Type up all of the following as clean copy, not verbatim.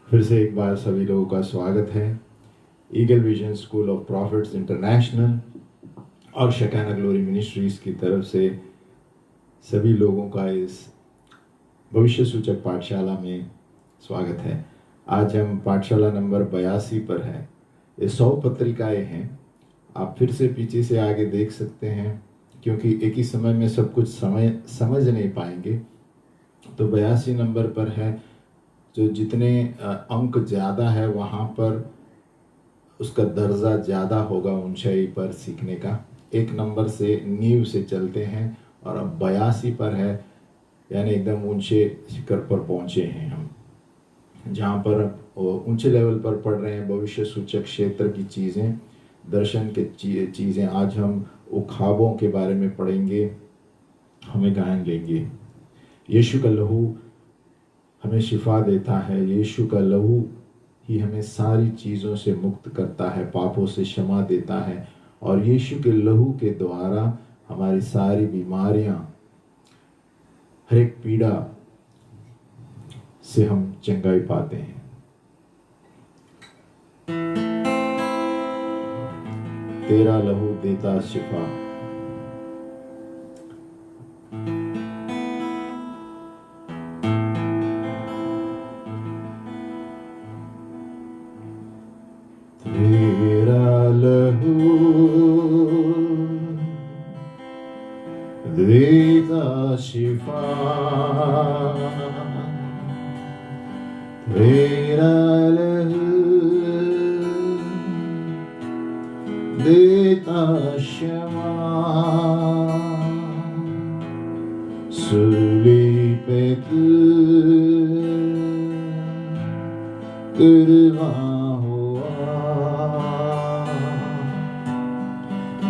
फिर से एक बार सभी लोगों का स्वागत है eagle vision school of profits international और शकाना ग्लोरी मिनिस्ट्रीज की तरफ से सभी लोगों का इस भविष्य सूचक पाठशाला में स्वागत है। आज हम पाठशाला नंबर 82 पर है। ये 100 पत्रिकाएं हैं। आप फिर से पीछे से आगे देख सकते हैं क्योंकि एक ही समय में सब कुछ समझ नहीं पाएंगे। तो 82 नंबर पर है। जो जितने अंक ज़्यादा है वहाँ पर उसका दर्जा ज़्यादा होगा ऊंचाई पर सीखने का। 1 नंबर से नींव से चलते हैं और अब 82 पर है, यानी एकदम ऊंचे शिखर पर पहुँचे हैं हम, जहाँ पर ऊंचे लेवल पर पढ़ रहे हैं भविष्य सूचक क्षेत्र की चीज़ें, दर्शन के चीज़ें। आज हम वो ख्वाबों के बारे में पढ़ेंगे, हमें गायन लेंगे। यीशु का लहू हमें शिफा देता है। यीशु का लहू ही हमें सारी चीज़ों से मुक्त करता है, पापों से क्षमा देता है। और यीशु के लहू के द्वारा हमारी सारी बीमारियां, हर एक पीड़ा से हम चंगाई पाते हैं। तेरा लहू देता शिफा। तेरा लहू देता शिफा। तेरा लहू देता क्षमा। सूली पे तू कुर्बान हुआ,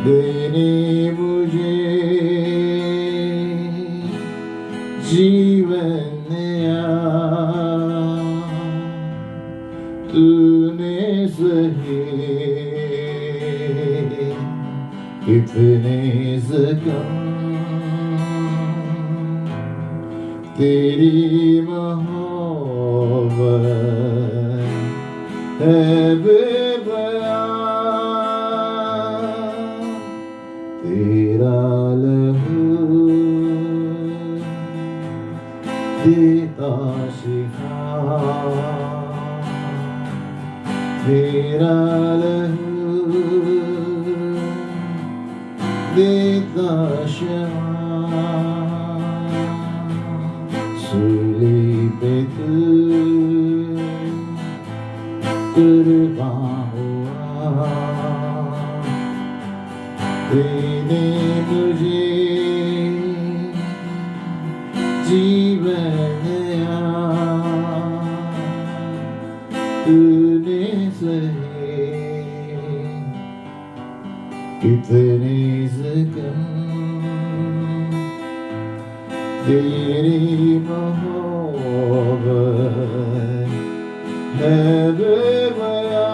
देने मुझे जीवन नया। तूने सहे कितने ज़ख्म, तेरी मोहब्बत है बेबयां। तेरा लहू देता शिफा। तेरा लहू देता क्षमा। सूली पे तू कुर्बान हुआ, देने मुझे जीवन नया। तूने सहे कितने ज़ख्म, तेरी मोहब्बत है बेबयां।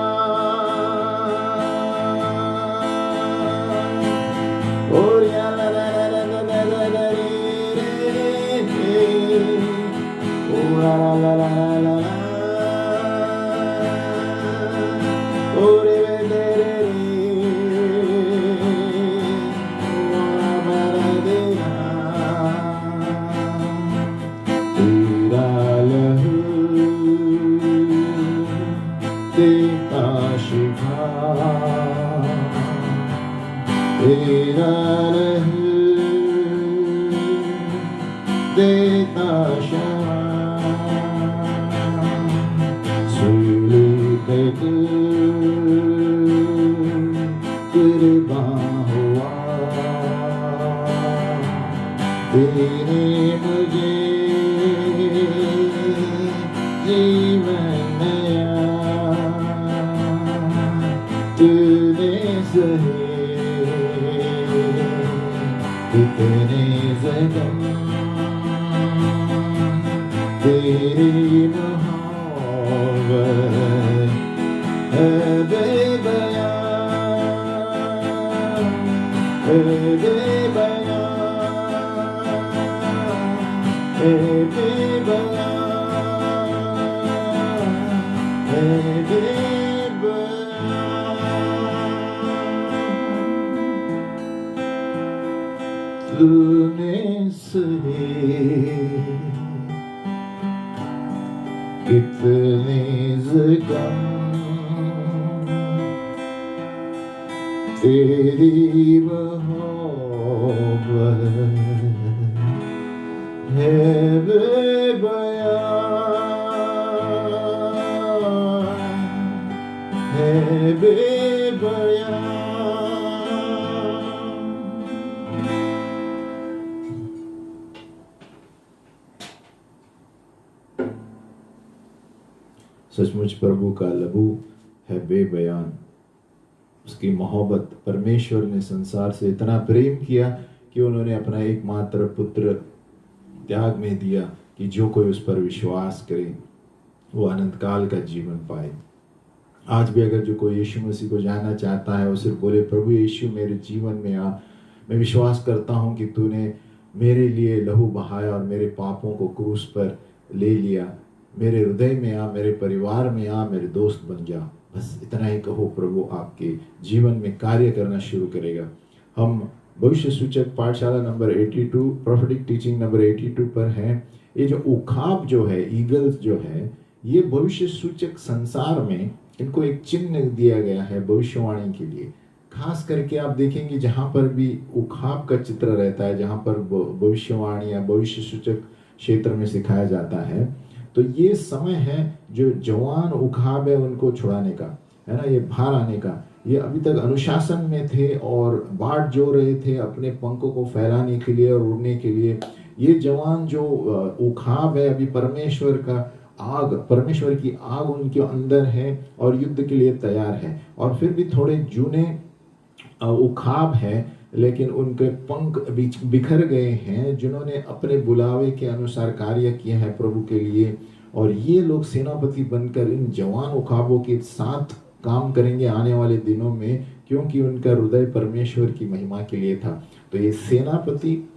ओ या ला ला ला ला ला ला ला ला रे रे, ओ ला ला ला ला ला ला, ओ रे रे रे रे, ओ ला ला ला रे ला। तेरा लहू देता शिफा। तेरा लहू देता क्षमा। सूली पे तू कुर्बान हुआ, तेने मुझे जीवन नया। तूने सहे कितने ज़ख्म, तेरी मोहब्बत है बेबयां, है बेबयां, है बेबयां। तूने सहे कितने ज़ुल्म तेरी मोहब्बत है बेबयान, है बेबयान। सचमुच प्रभु का लहू है बेबयान। उसकी मोहब्बत, परमेश्वर ने संसार से इतना प्रेम किया कि उन्होंने अपना एकमात्र पुत्र त्याग में दिया कि जो कोई उस पर विश्वास करे वो अनंत काल का जीवन पाए। आज भी अगर जो कोई यीशु मसीह को जानना चाहता है वो सिर्फ बोले, प्रभु यीशु मेरे जीवन में आ, मैं विश्वास करता हूँ कि तूने मेरे लिए लहू बहाया और मेरे पापों को क्रूस पर ले लिया। मेरे हृदय में आ, मेरे परिवार में आ, मेरे दोस्त बन जा। बस इतना ही कहो, प्रभु आपके जीवन में कार्य करना शुरू करेगा। हम भविष्य सूचक पाठशाला नंबर 82, प्रोफेटिक टीचिंग नंबर 82 पर हैं। ये जो उखाब जो है, ईगल्स जो है, ये भविष्य सूचक संसार में इनको एक चिन्ह दिया गया है भविष्यवाणी के लिए। खास करके आप देखेंगे जहाँ पर भी उखाब का चित्र रहता है, जहाँ पर भविष्यवाणी या भविष्य सूचक क्षेत्र में सिखाया जाता है, तो ये समय है जो जवान उखाब है उनको छुड़ाने का, है ना, ये बाहर आने का। ये अभी तक अनुशासन में थे और बाट जो रहे थे अपने पंखों को फैलाने के लिए और उड़ने के लिए। ये जवान जो उखाब है अभी परमेश्वर का आग, परमेश्वर की आग उनके अंदर है और युद्ध के लिए तैयार है। और फिर भी थोड़े जूने उखाब है, लेकिन उनके पंख बिखर गए हैं, जिन्होंने अपने बुलावे के अनुसार कार्य किया है प्रभु के लिए। और ये लोग सेनापति बनकर इन जवान उखाबों के साथ काम करेंगे आने वाले दिनों में, क्योंकि उनका हृदय परमेश्वर की महिमा के लिए था। तो ये सेनापति,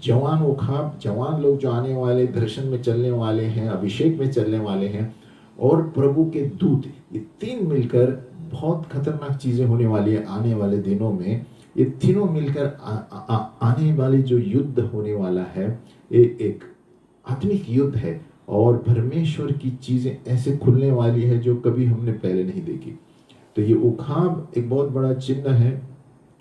जवान उखाब, जवान लोग जो आने वाले दर्शन में चलने वाले हैं, अभिषेक में चलने वाले हैं, और प्रभु के दूत, ये तीन मिलकर बहुत खतरनाक चीजें होने वाली है आने वाले दिनों में। ये तीनों मिलकर आने वाली जो युद्ध होने वाला है, ये एक आत्मिक युद्ध है और परमेश्वर की चीजें ऐसे खुलने वाली है जो कभी हमने पहले नहीं देखी। तो ये उखाब एक बहुत बड़ा चिन्ह है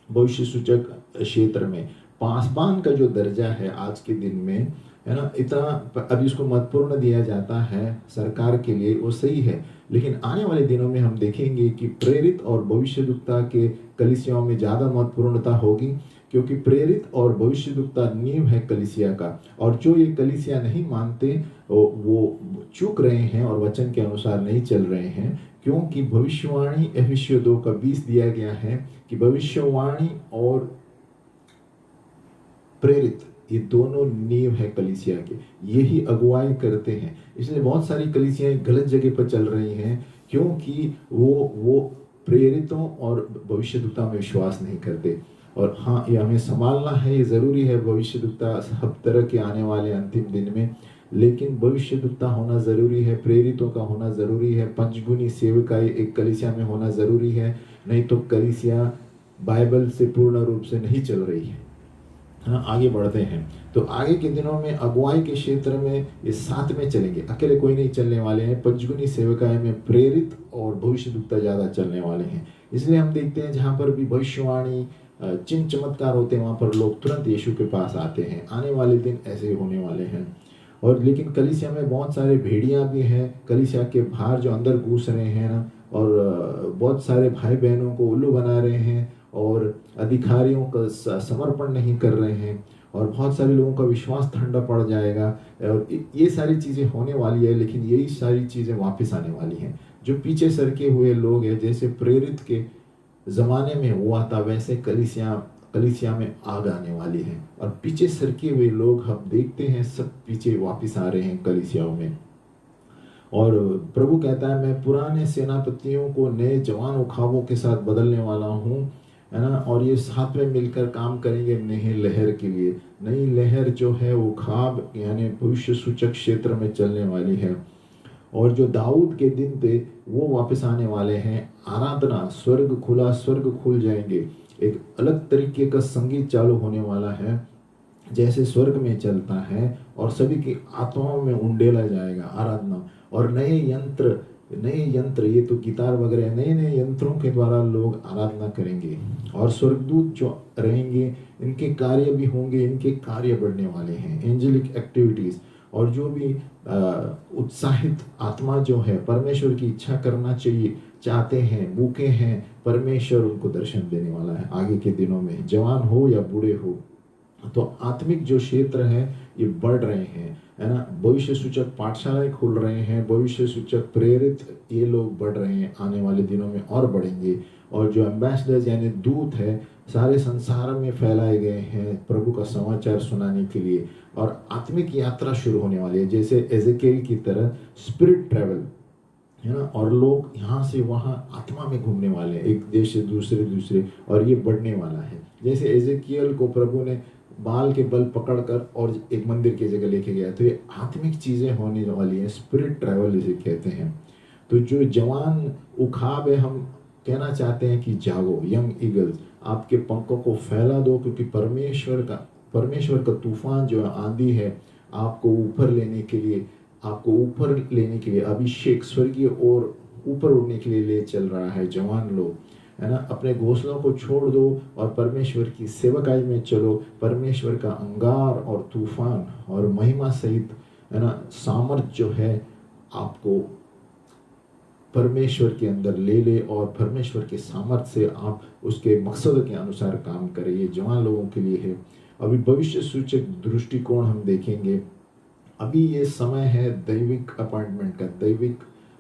भविष्य सूचक क्षेत्र में। पासबान का जो दर्जा है आज के दिन में, है ना, इतना अभी उसको महत्वपूर्ण दिया जाता है सरकार के लिए, वो सही है। लेकिन आने वाले दिनों में हम देखेंगे कि प्रेरित और भविष्यद्वक्ता के कलीसियाओं में ज़्यादा महत्वपूर्णता होगी, क्योंकि प्रेरित और भविष्यद्वक्ता नींव है कलीसिया का। और जो ये कलीसिया नहीं मानते वो चूक रहे हैं और वचन के अनुसार नहीं चल रहे हैं, क्योंकि भविष्यवाणी एफिसियों 2:20 दिया गया है कि भविष्यवाणी और प्रेरित ये दोनों नींव है कलीसिया के, यही अगुवाई करते हैं। इसलिए बहुत सारी कलीसियाएं गलत जगह पर चल रही हैं, क्योंकि वो प्रेरितों और भविष्यद्वक्ता में विश्वास नहीं करते। और हाँ, ये हमें संभालना है, ये ज़रूरी है भविष्यद्वक्ता सब तरह के आने वाले अंतिम दिन में, लेकिन भविष्यद्वक्ता होना ज़रूरी है, प्रेरितों का होना ज़रूरी है, पंचगुनी सेवकाई एक कलीसिया में होना ज़रूरी है। नहीं तो कलीसिया बाइबल से पूर्ण रूप से नहीं चल रही है। हाँ, आगे बढ़ते हैं। तो आगे के दिनों में अगुवाई के क्षेत्र में ये साथ में चलेंगे, अकेले कोई नहीं चलने वाले हैं। पंचगुनी सेवकाई में प्रेरित और भविष्यद्वक्ता ज़्यादा चलने वाले हैं। इसलिए हम देखते हैं जहाँ पर भी भविष्यवाणी चिन्ह चमत्कार होते हैं, वहाँ पर लोग तुरंत यीशु के पास आते हैं। आने वाले दिन ऐसे ही होने वाले हैं। और लेकिन कलीसिया में बहुत सारे भेड़ियाँ भी हैं, कलीसिया के बाहर जो अंदर घुस रहे हैं ना, और बहुत सारे भाई बहनों को उल्लू बना रहे हैं और अधिकारियों का समर्पण नहीं कर रहे हैं, और बहुत सारे लोगों का विश्वास ठंडा पड़ जाएगा। और ये सारी चीज़ें होने वाली है, लेकिन यही सारी चीज़ें वापस आने वाली हैं। जो पीछे सरके हुए लोग हैं, जैसे प्रेरित के ज़माने में हुआ था, वैसे कलीसिया में आग आने वाली है। और पीछे सरके हुए लोग हम देखते हैं सब पीछे वापस आ रहे हैं कलीसियाओं में। और प्रभु कहता है, मैं पुराने सेनापतियों को नए जवान उखाबों के साथ बदलने वाला हूँ, है ना, और ये साथ में मिलकर काम करेंगे नई लहर के लिए। नई लहर जो है उखाब यानी भविष्य सूचक क्षेत्र में चलने वाली है। और जो दाऊद के दिन थे वो वापस आने वाले हैं। आराधना, स्वर्ग खुला, स्वर्ग खुल जाएंगे, एक अलग तरीके का संगीत चालू होने वाला है। जैसे स्वर्ग में चलता है और सभी की आत्माओं में उंडेला जाएगा आराधना। और नए यंत्र, ये तो गिटार वगैरह नए नए यंत्रों के द्वारा लोग आराधना करेंगे। और स्वर्गदूत जो रहेंगे इनके कार्य भी होंगे, इनके कार्य बढ़ने वाले हैं, एंजेलिक एक्टिविटीज। और जो भी उत्साहित आत्मा जो है परमेश्वर की इच्छा करना चाहिए चाहते हैं, भूखे हैं, परमेश्वर उनको दर्शन देने वाला है आगे के दिनों में, जवान हो या बूढ़े हो। तो आत्मिक जो क्षेत्र है ये बढ़ रहे हैं, है ना। भविष्य सूचक पाठशालाएं खुल रहे हैं, भविष्य सूचक प्रेरित ये लोग बढ़ रहे हैं, आने वाले दिनों में और बढ़ेंगे। और जो एम्बेसडर्स यानी दूत है सारे संसार में फैलाए गए हैं प्रभु का समाचार सुनाने के लिए। और आत्मिक यात्रा शुरू होने वाली है, जैसे एजेकिएल की तरह स्पिरिट ट्रैवल, है ना। और लोग यहाँ से वहाँ आत्मा में घूमने वाले हैं, एक देश से दूसरे, और ये बढ़ने वाला है। जैसे एजेकिएल को प्रभु ने बाल के बल पकड़कर और एक मंदिर की जगह लेके गया, तो ये आत्मिक चीजें होने वाली हैं, स्पिरिट ट्रैवल इसे कहते हैं। तो जो जवान उखाब है, हम कहना चाहते हैं कि जागो यंग ईगल्स, आपके पंखों को फैला दो, क्योंकि परमेश्वर का तूफान जो आंधी है आपको ऊपर लेने के लिए अभिषेक स्वर्गीय और ऊपर उड़ने के लिए ले चल रहा है। जवान लोग, है ना, अपने घोंसलों को छोड़ दो और परमेश्वर की सेवकाई में चलो। परमेश्वर का अंगार और तूफान और महिमा सहित, है ना, सामर्थ जो है आपको परमेश्वर के अंदर ले और परमेश्वर के सामर्थ्य से आप उसके मकसद के अनुसार काम करें। ये जवान लोगों के लिए है। अभी भविष्य सूचक दृष्टिकोण हम देखेंगे। अभी ये समय है दैविक अपॉइंटमेंट का, दैविक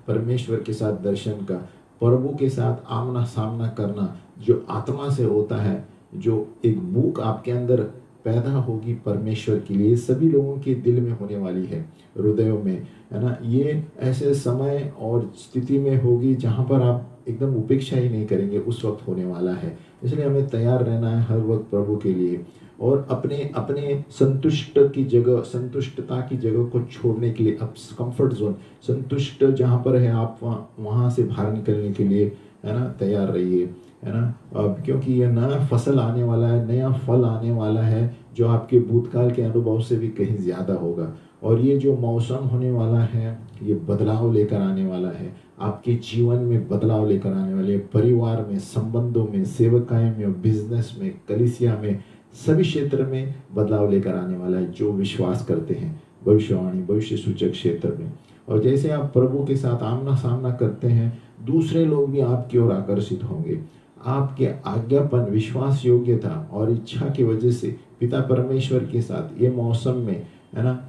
परमेश्वर के साथ दर्शन का, प्रभु के साथ आमना सामना करना जो आत्मा से होता है, जो एक भूख आपके अंदर पैदा होगी परमेश्वर के लिए, सभी लोगों के दिल में होने वाली है, हृदयों में, है ना। ये ऐसे समय और स्थिति में होगी जहाँ पर आप एकदम उपेक्षा ही नहीं करेंगे, उस वक्त होने वाला है। इसलिए हमें तैयार रहना है हर वक्त प्रभु के लिए, और अपने संतुष्टता की जगह को छोड़ने के लिए, अब कंफर्ट जोन, संतुष्ट जहाँ पर है आप वहाँ से बाहर निकलने के लिए, है ना, तैयार रहिए, है ना। अब क्योंकि ये नया फसल आने वाला है, नया फल आने वाला है जो आपके भूतकाल के अनुभव से भी कहीं ज्यादा होगा। और ये जो मौसम होने वाला है ये बदलाव लेकर आने वाला है, आपके जीवन में बदलाव लेकर आने वाले, परिवार में, संबंधों में, सेवकाई में, बिजनेस में, कलीसिया में, सभी क्षेत्र में बदलाव लेकर आने वाला है जो विश्वास करते हैं भविष्यवाणी भविष्य सूचक क्षेत्र में। और जैसे आप प्रभु के साथ आमना सामना करते हैं, दूसरे लोग भी आपकी ओर आकर्षित होंगे। आपके आज्ञापन, विश्वास योग्यता और इच्छा की वजह से पिता परमेश्वर के साथ ये मौसम में, है ना,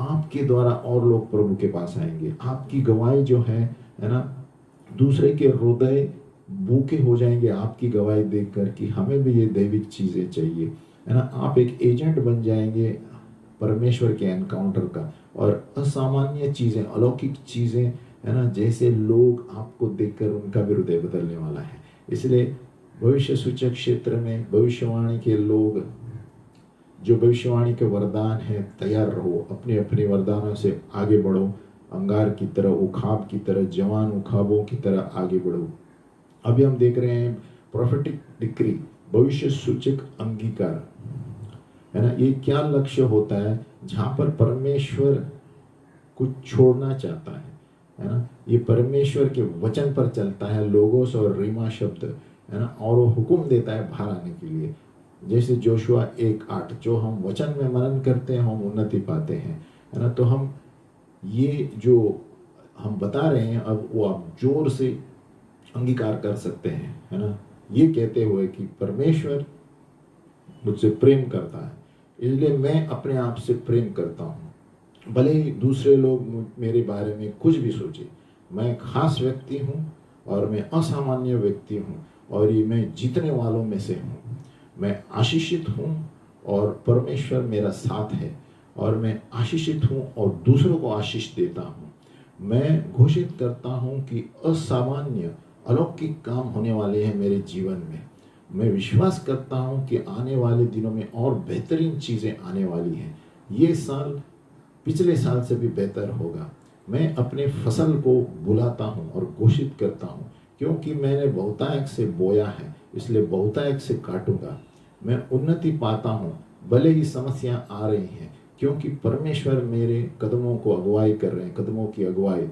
आपके द्वारा और लोग प्रभु के पास आएंगे। आपकी गवाही जो है ना, दूसरे के हृदय भूखे हो जाएंगे आपकी गवाही देखकर कि हमें भी ये दैविक चीजें चाहिए, है ना। आप एक एजेंट बन जाएंगे परमेश्वर के एनकाउंटर का, और असामान्य चीजें, अलौकिक चीजें, है ना, जैसे लोग आपको देखकर उनका भी हृदय बदलने वाला है। इसलिए भविष्य सूचक क्षेत्र में भविष्यवाणी के लोग, जो भविष्यवाणी के वरदान है, तैयार रहो, अपने अपने वरदानों से आगे बढ़ो, अंगार की तरह, उखाब की तरह, जवान उखाबों की तरह आगे बढ़ो। अभी हम देख रहे हैं प्रोफेटिक डिक्री, भविष्य सूचक अंगीकार, है ना। ये क्या लक्ष्य होता है जहां पर परमेश्वर कुछ छोड़ना चाहता है ना। ये परमेश्वर के वचन पर चलता है, लोगोस और रीमा शब्द, है ना, और वो हुक्म देता है बाहर आने के लिए। जैसे जोशुआ 1:8, जो हम वचन में मनन करते हैं हम उन्नति पाते हैं, है ना। तो हम ये जो हम बता रहे हैं अब वो आप जोर से अंगीकार कर सकते हैं, है ना, ये कहते हुए कि परमेश्वर मुझसे प्रेम करता है, इसलिए मैं अपने आप से प्रेम करता हूँ। भले ही दूसरे लोग मेरे बारे में कुछ भी सोचे, मैं खास व्यक्ति हूँ और मैं असामान्य व्यक्ति हूँ, और ये मैं जीतने वालों में से हूँ। मैं आशीषित हूँ और परमेश्वर मेरा साथ है, और मैं आशीषित हूँ और दूसरों को आशीष देता हूँ। मैं घोषित करता हूँ कि असामान्य अलौकिक काम होने वाले हैं मेरे जीवन में। मैं विश्वास करता हूँ कि आने वाले दिनों में और बेहतरीन चीज़ें आने वाली हैं। ये साल पिछले साल से भी बेहतर होगा। मैं अपने फसल को बुलाता हूँ और घोषित करता हूँ, क्योंकि मैंने बहुतायत से बोया है, इसलिए बहुतायत से काटूंगा। मैं उन्नति पाता हूँ, भले ही समस्या आ रही हैं, क्योंकि परमेश्वर मेरे कदमों को अगुवाई कर रहे हैं, कदमों की अगुवाई।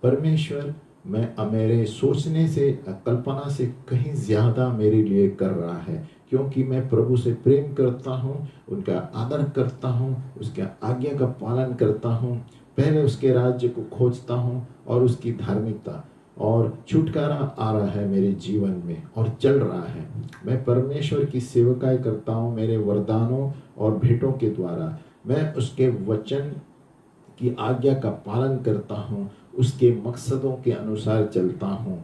परमेश्वर मेरे सोचने से, कल्पना से कहीं ज़्यादा मेरे लिए कर रहा है, क्योंकि मैं प्रभु से प्रेम करता हूँ, उनका आदर करता हूँ, उसके आज्ञा का पालन करता हूँ, पहले उसके राज्य को खोजता हूँ और उसकी धार्मिकता, और छुटकारा आ रहा है मेरे जीवन में और चल रहा है। मैं परमेश्वर की सेवकाई करता हूँ मेरे वरदानों और भेंटों के द्वारा। मैं उसके वचन की आज्ञा का पालन करता हूँ, उसके मकसदों के अनुसार चलता हूँ,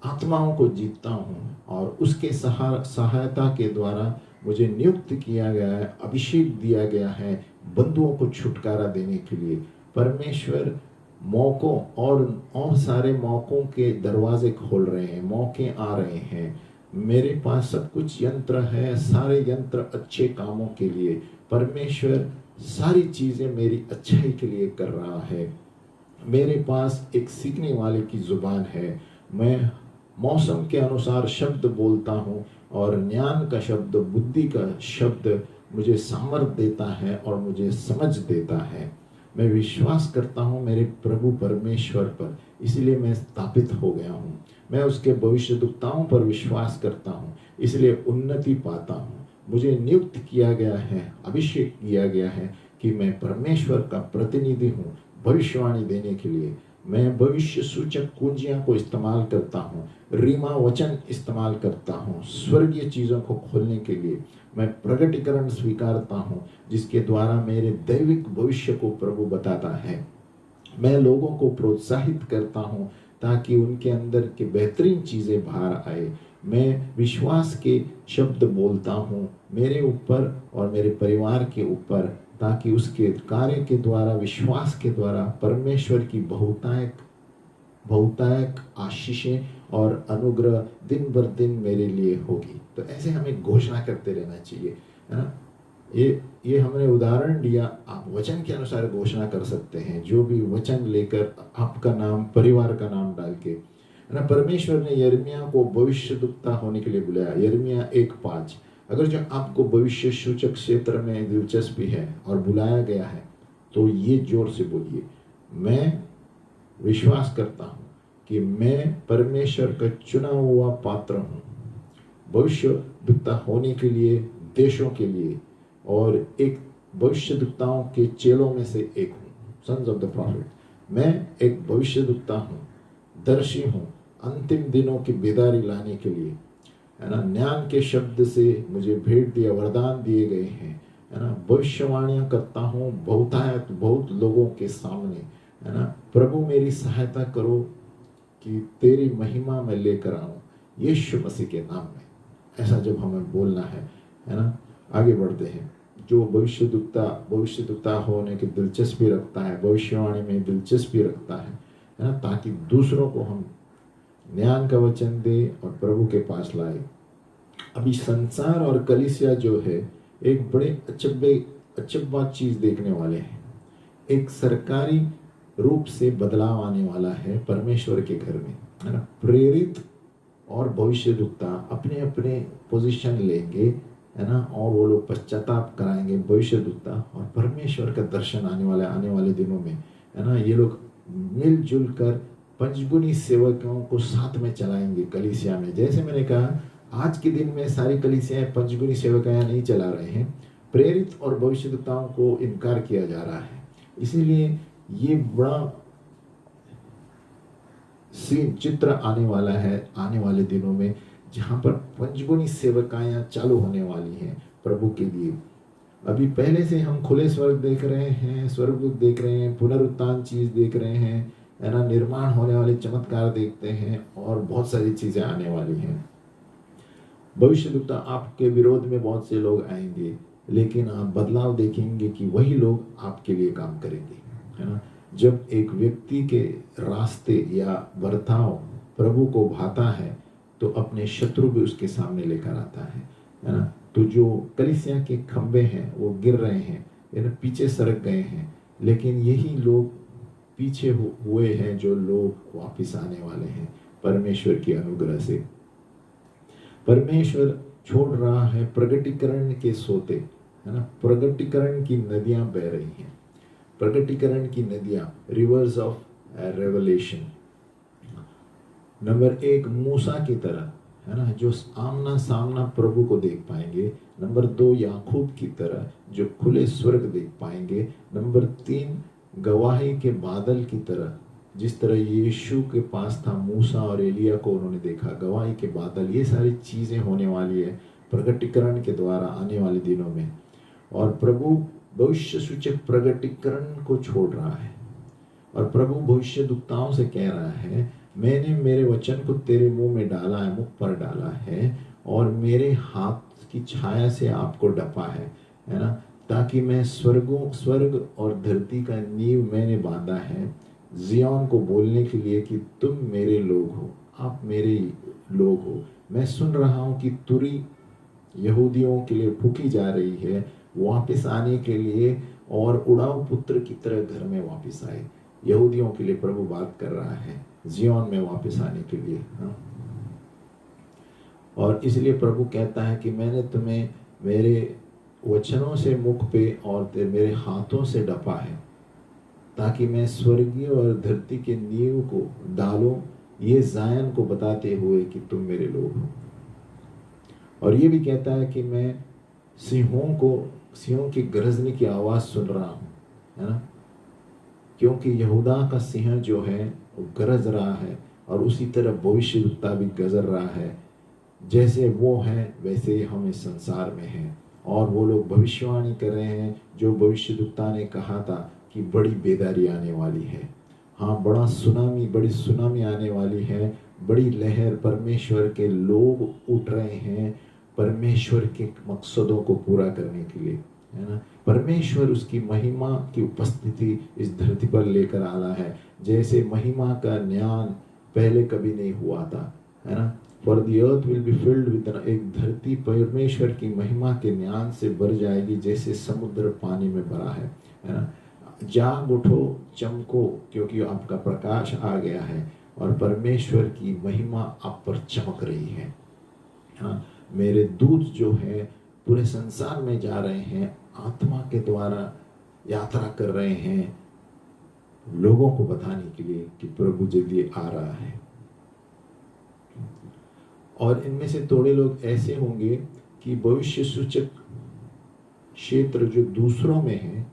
आत्माओं को जीतता हूँ, और उसके सहायता के द्वारा मुझे नियुक्त किया गया है, अभिषेक दिया गया है बंधुओं को छुटकारा देने के लिए। परमेश्वर मौकों और सारे मौकों के दरवाजे खोल रहे हैं, मौके आ रहे हैं। मेरे पास सब कुछ यंत्र है, सारे यंत्र अच्छे कामों के लिए। परमेश्वर सारी चीज़ें मेरी अच्छाई के लिए कर रहा है। मेरे पास एक सीखने वाले की जुबान है। मैं मौसम के अनुसार शब्द बोलता हूँ, और ज्ञान का शब्द, बुद्धि का शब्द मुझे सामर्थ देता है और मुझे समझ देता है। मैं विश्वास करता हूँ मेरे प्रभु परमेश्वर पर, इसलिए मैं स्थापित हो गया हूँ। मैं उसके भविष्यद्वक्ताओं पर विश्वास करता हूँ, इसलिए उन्नति पाता हूँ। मुझे नियुक्त किया गया है, अभिषेक किया गया है कि मैं परमेश्वर का प्रतिनिधि हूँ भविष्यवाणी देने के लिए। मैं भविष्य सूचक कुंजियां को इस्तेमाल करता हूँ, रीमा वचन इस्तेमाल करता हूँ स्वर्गीय चीज़ों को खोलने के लिए। मैं प्रगटीकरण स्वीकारता हूँ, जिसके द्वारा मेरे दैविक भविष्य को प्रभु बताता है। मैं लोगों को प्रोत्साहित करता हूँ ताकि उनके अंदर के बेहतरीन चीज़ें बाहर आए। मैं विश्वास के शब्द बोलता हूँ मेरे ऊपर और मेरे परिवार के ऊपर, ताकि उसके कार्य के द्वारा, विश्वास के द्वारा परमेश्वर की बहुतायक आशीषें और अनुग्रह दिन बर दिन मेरे लिए होगी। तो ऐसे हमें घोषणा करते रहना चाहिए, है ना। ये हमने उदाहरण दिया, आप वचन के अनुसार घोषणा कर सकते हैं, जो भी वचन लेकर आपका नाम, परिवार का नाम डाल के, है ना। परमेश्वर ने यिर्मयाह को भविष्यद्वक्ता होने के लिए बुलाया, यिर्मयाह 1:5। अगर जो आपको भविष्य सूचक क्षेत्र में दिलचस्पी है और बुलाया गया है, तो ये जोर से बोलिए, मैं विश्वास करता हूँ कि मैं परमेश्वर का चुना हुआ पात्र हूँ भविष्यद्वक्ता होने के लिए, देशों के लिए, और एक भविष्यद्वक्ताओं के चेलों में से एक हूँ, सन्स ऑफ द प्रॉफिट। मैं एक भविष्यद्वक्ता हूँ, दर्शी हूँ, अंतिम दिनों की बेदारी लाने के लिए, है ना। ज्ञान के शब्द से मुझे भेंट दिया, वरदान दिए गए हैं, है ना। भविष्यवाणियाँ करता हूँ बहुत लोगों के सामने, है ना। प्रभु मेरी सहायता करो कि तेरी महिमा में लेकर आऊँ यीशु मसीह के नाम में। ऐसा जब हमें बोलना है ना। आगे बढ़ते हैं। जो भविष्यद्वक्ता होने की दिलचस्पी रखता है, भविष्यवाणी में दिलचस्पी रखता है ना, ताकि दूसरों को हम ज्ञान का वचन दे और प्रभु के पास लाए। अभी संसार और कलीसिया जो है, एक बड़े अचंभा चीज देखने वाले हैं। एक सरकारी रूप से बदलाव आने वाला है परमेश्वर के घर में, है ना। प्रेरित और भविष्यद्वक्ता अपने अपने पोजीशन लेंगे, है ना, और वो लोग पश्चाताप कराएंगे भविष्यद्वक्ता, और परमेश्वर का दर्शन आने वाले दिनों में, है ना। ये लोग मिलजुल कर पंचगुनी सेवकों को साथ में चलाएंगे कलीसिया में। जैसे मैंने कहा, आज के दिन में सारी कलीसियाएं पंचगुनी सेवकाएं नहीं चला रहे हैं, प्रेरित और भविष्यद्वक्ताओं को इनकार किया जा रहा है। इसीलिए ये बड़ा सीन चित्र आने वाला है आने वाले दिनों में, जहां पर पंचगुनी सेवकाएं चालू होने वाली हैं प्रभु के लिए। अभी पहले से हम खुले स्वर्ग देख रहे हैं, स्वर्गदूत देख रहे हैं, पुनरुत्थान चीज देख रहे हैं, है ना, निर्माण होने वाले चमत्कार देखते हैं, और बहुत सारी चीजें आने वाली हैं। भविष्यद्वक्ता आपके विरोध में बहुत से लोग आएंगे, लेकिन आप बदलाव देखेंगे कि वही लोग आपके लिए काम करेंगे, है ना। जब एक व्यक्ति के रास्ते या बर्ताव प्रभु को भाता है, तो अपने शत्रु भी उसके सामने लेकर आता है ना। तो जो कलीसिया के खंबे हैं वो गिर रहे हैं, यानी पीछे सरक गए हैं, लेकिन यही लोग पीछे हुए हैं जो लोग वापिस आने वाले हैं परमेश्वर की अनुग्रह से। परमेश्वर छोड़ रहा है प्रगटीकरण के सोते, है ना। प्रगटीकरण की नदियां बह रही हैं, प्रगटीकरण की नदियां, रिवर्स ऑफ रेवलेशन। नंबर 1 मूसा की तरह, है ना, जो आमना सामना प्रभु को देख पाएंगे। नंबर 2 याकूब की तरह जो खुले स्वर्ग देख पाएंगे। नंबर 3 गवाही के बादल की तरह, जिस तरह यीशु के पास था, मूसा और एलिया को उन्होंने देखा, गवाही के बादल। ये सारी चीजें होने वाली है प्रगटीकरण के द्वारा आने वाले दिनों में। और प्रभु भविष्य सूचक प्रगटीकरण को छोड़ रहा है और प्रभु भविष्यद्वक्ताओं से कह रहा है, मैंने मेरे वचन को तेरे मुंह में डाला है, मुख पर डाला है, और मेरे हाथ की छाया से आपको डपा है ना, ताकि मैं स्वर्ग और धरती का नींव मैंने बांधा है, जियॉन को बोलने के लिए कि तुम मेरे लोग हो, आप मेरे लोग हो। मैं सुन रहा हूं कि तुरी यहूदियों के लिए फूकी जा रही है वापस आने के लिए, और उड़ाऊ पुत्र की तरह घर में वापस आए। यहूदियों के लिए प्रभु बात कर रहा है, जियॉन में वापस आने के लिए। हाँ? और इसलिए प्रभु कहता है कि मैंने तुम्हें मेरे वचनों से मुख पे और मेरे हाथों से डपा है, ताकि मैं स्वर्गीय और धरती के नींव को डालूं, ये जायन को बताते हुए कि तुम मेरे लोग हो। और ये भी कहता है कि मैं सिंहों की गरजने की आवाज सुन रहा हूं, है ना, क्योंकि यहूदा का सिंह जो है वो गरज रहा है, और उसी तरह भविष्यद्वक्ता भी गरज रहा है। जैसे वो हैं वैसे हम इस संसार में हैं, और वो लोग भविष्यवाणी कर रहे हैं जो भविष्यद्वक्ता ने कहा था कि बड़ी बेदारी आने वाली है। हाँ, बड़ी सुनामी आने वाली है, बड़ी लहर। परमेश्वर के लोग उठ रहे हैं परमेश्वर के मकसदों को पूरा करने के लिए, है ना। परमेश्वर उसकी महिमा की उपस्थिति इस धरती पर लेकर आ रहा है, जैसे महिमा का ज्ञान पहले कभी नहीं हुआ था, है ना। For the earth will be filled with, एक धरती परमेश्वर की महिमा के ज्ञान से भर जाएगी, जैसे समुद्र पानी में भरा है ना। जाग उठो, चमको, क्योंकि आपका प्रकाश आ गया है और परमेश्वर की महिमा आप पर चमक रही है। हाँ, मेरे दूत जो है पूरे संसार में जा रहे हैं, आत्मा के द्वारा यात्रा कर रहे हैं, लोगों को बताने के लिए कि प्रभु जल्दी आ रहा है। और इनमें से थोड़े लोग ऐसे होंगे कि भविष्य सूचक क्षेत्र जो दूसरों में है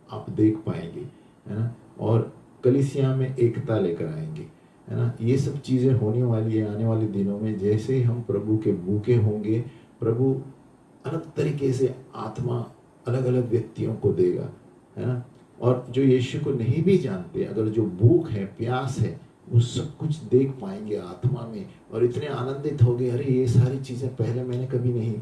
आप देख पाएंगे, है ना, और कलीसिया में एकता लेकर आएंगे, है ना। ये सब चीज़ें होने वाली है आने वाले दिनों में। जैसे ही हम प्रभु के भूखे होंगे, प्रभु अलग तरीके से आत्मा अलग अलग व्यक्तियों को देगा, है ना। और जो यीशु को नहीं भी जानते, अगर जो भूख है, प्यास है, वो सब कुछ देख पाएंगे आत्मा में, और इतने आनंदित हो गए, अरे ये सारी चीज़ें पहले मैंने कभी नहीं,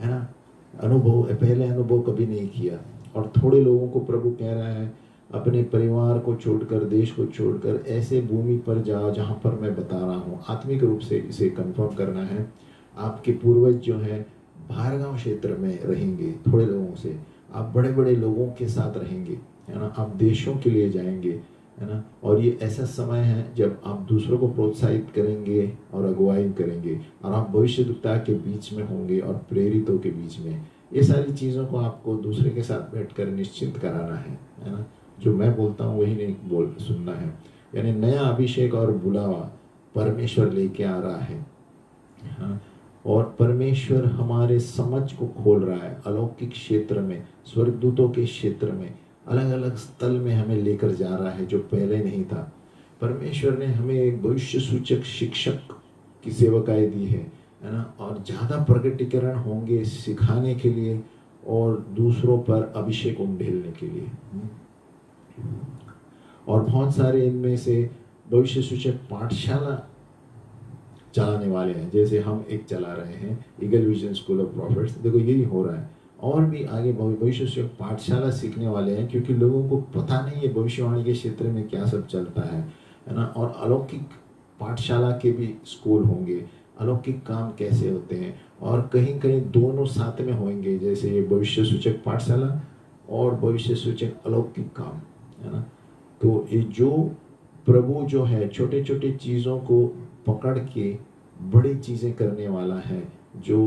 है ना, पहले अनुभव कभी नहीं किया। और थोड़े लोगों को प्रभु कह रहा है, अपने परिवार को छोड़कर, देश को छोड़कर ऐसे भूमि पर जाओ जहाँ पर मैं बता रहा हूँ। आत्मिक रूप से इसे कंफर्म करना है। आपके पूर्वज जो है बाहरगांव क्षेत्र में रहेंगे, थोड़े लोगों से आप बड़े बड़े लोगों के साथ रहेंगे, है ना। आप देशों के लिए जाएंगे, है ना। और ये ऐसा समय है जब आप दूसरों को प्रोत्साहित करेंगे और अगुवाई करेंगे, और आप भविष्यद्वक्ता के बीच में होंगे और प्रेरितों के बीच में। ये सारी चीज़ों को आपको दूसरे के साथ बैठकर निश्चित कराना है ना। जो मैं बोलता हूँ वही नहीं सुनना है। यानी नया अभिषेक और बुलावा परमेश्वर लेके आ रहा है, हाँ। और परमेश्वर हमारे समझ को खोल रहा है, अलौकिक क्षेत्र में, स्वर्गदूतों के क्षेत्र में, अलग अलग स्थल में हमें लेकर जा रहा है जो पहले नहीं था। परमेश्वर ने हमें एक भविष्य सूचक शिक्षक की सेवकाई दी है ना, और ज़्यादा प्रकटीकरण होंगे सिखाने के लिए और दूसरों पर अभिषेक उंडेलने के लिए। और बहुत सारे इनमें से भविष्य सूचक पाठशाला चलाने वाले हैं, जैसे हम एक चला रहे हैं, eagle vision school of profits. देखो यही हो रहा है, और भी आगे भविष्य सूचक पाठशाला सीखने वाले हैं, क्योंकि लोगों को पता नहीं है भविष्यवाणी के क्षेत्र में क्या सब चलता है ना। और अलौकिक पाठशाला के भी स्कूल होंगे, अलौकिक काम कैसे होते हैं, और कहीं कहीं दोनों साथ में होंगे, जैसे ये भविष्य सूचक पाठशाला और भविष्य सूचक अलौकिक काम, है ना। तो ये जो प्रभु जो है छोटे छोटे चीज़ों को पकड़ के बड़ी चीज़ें करने वाला है, जो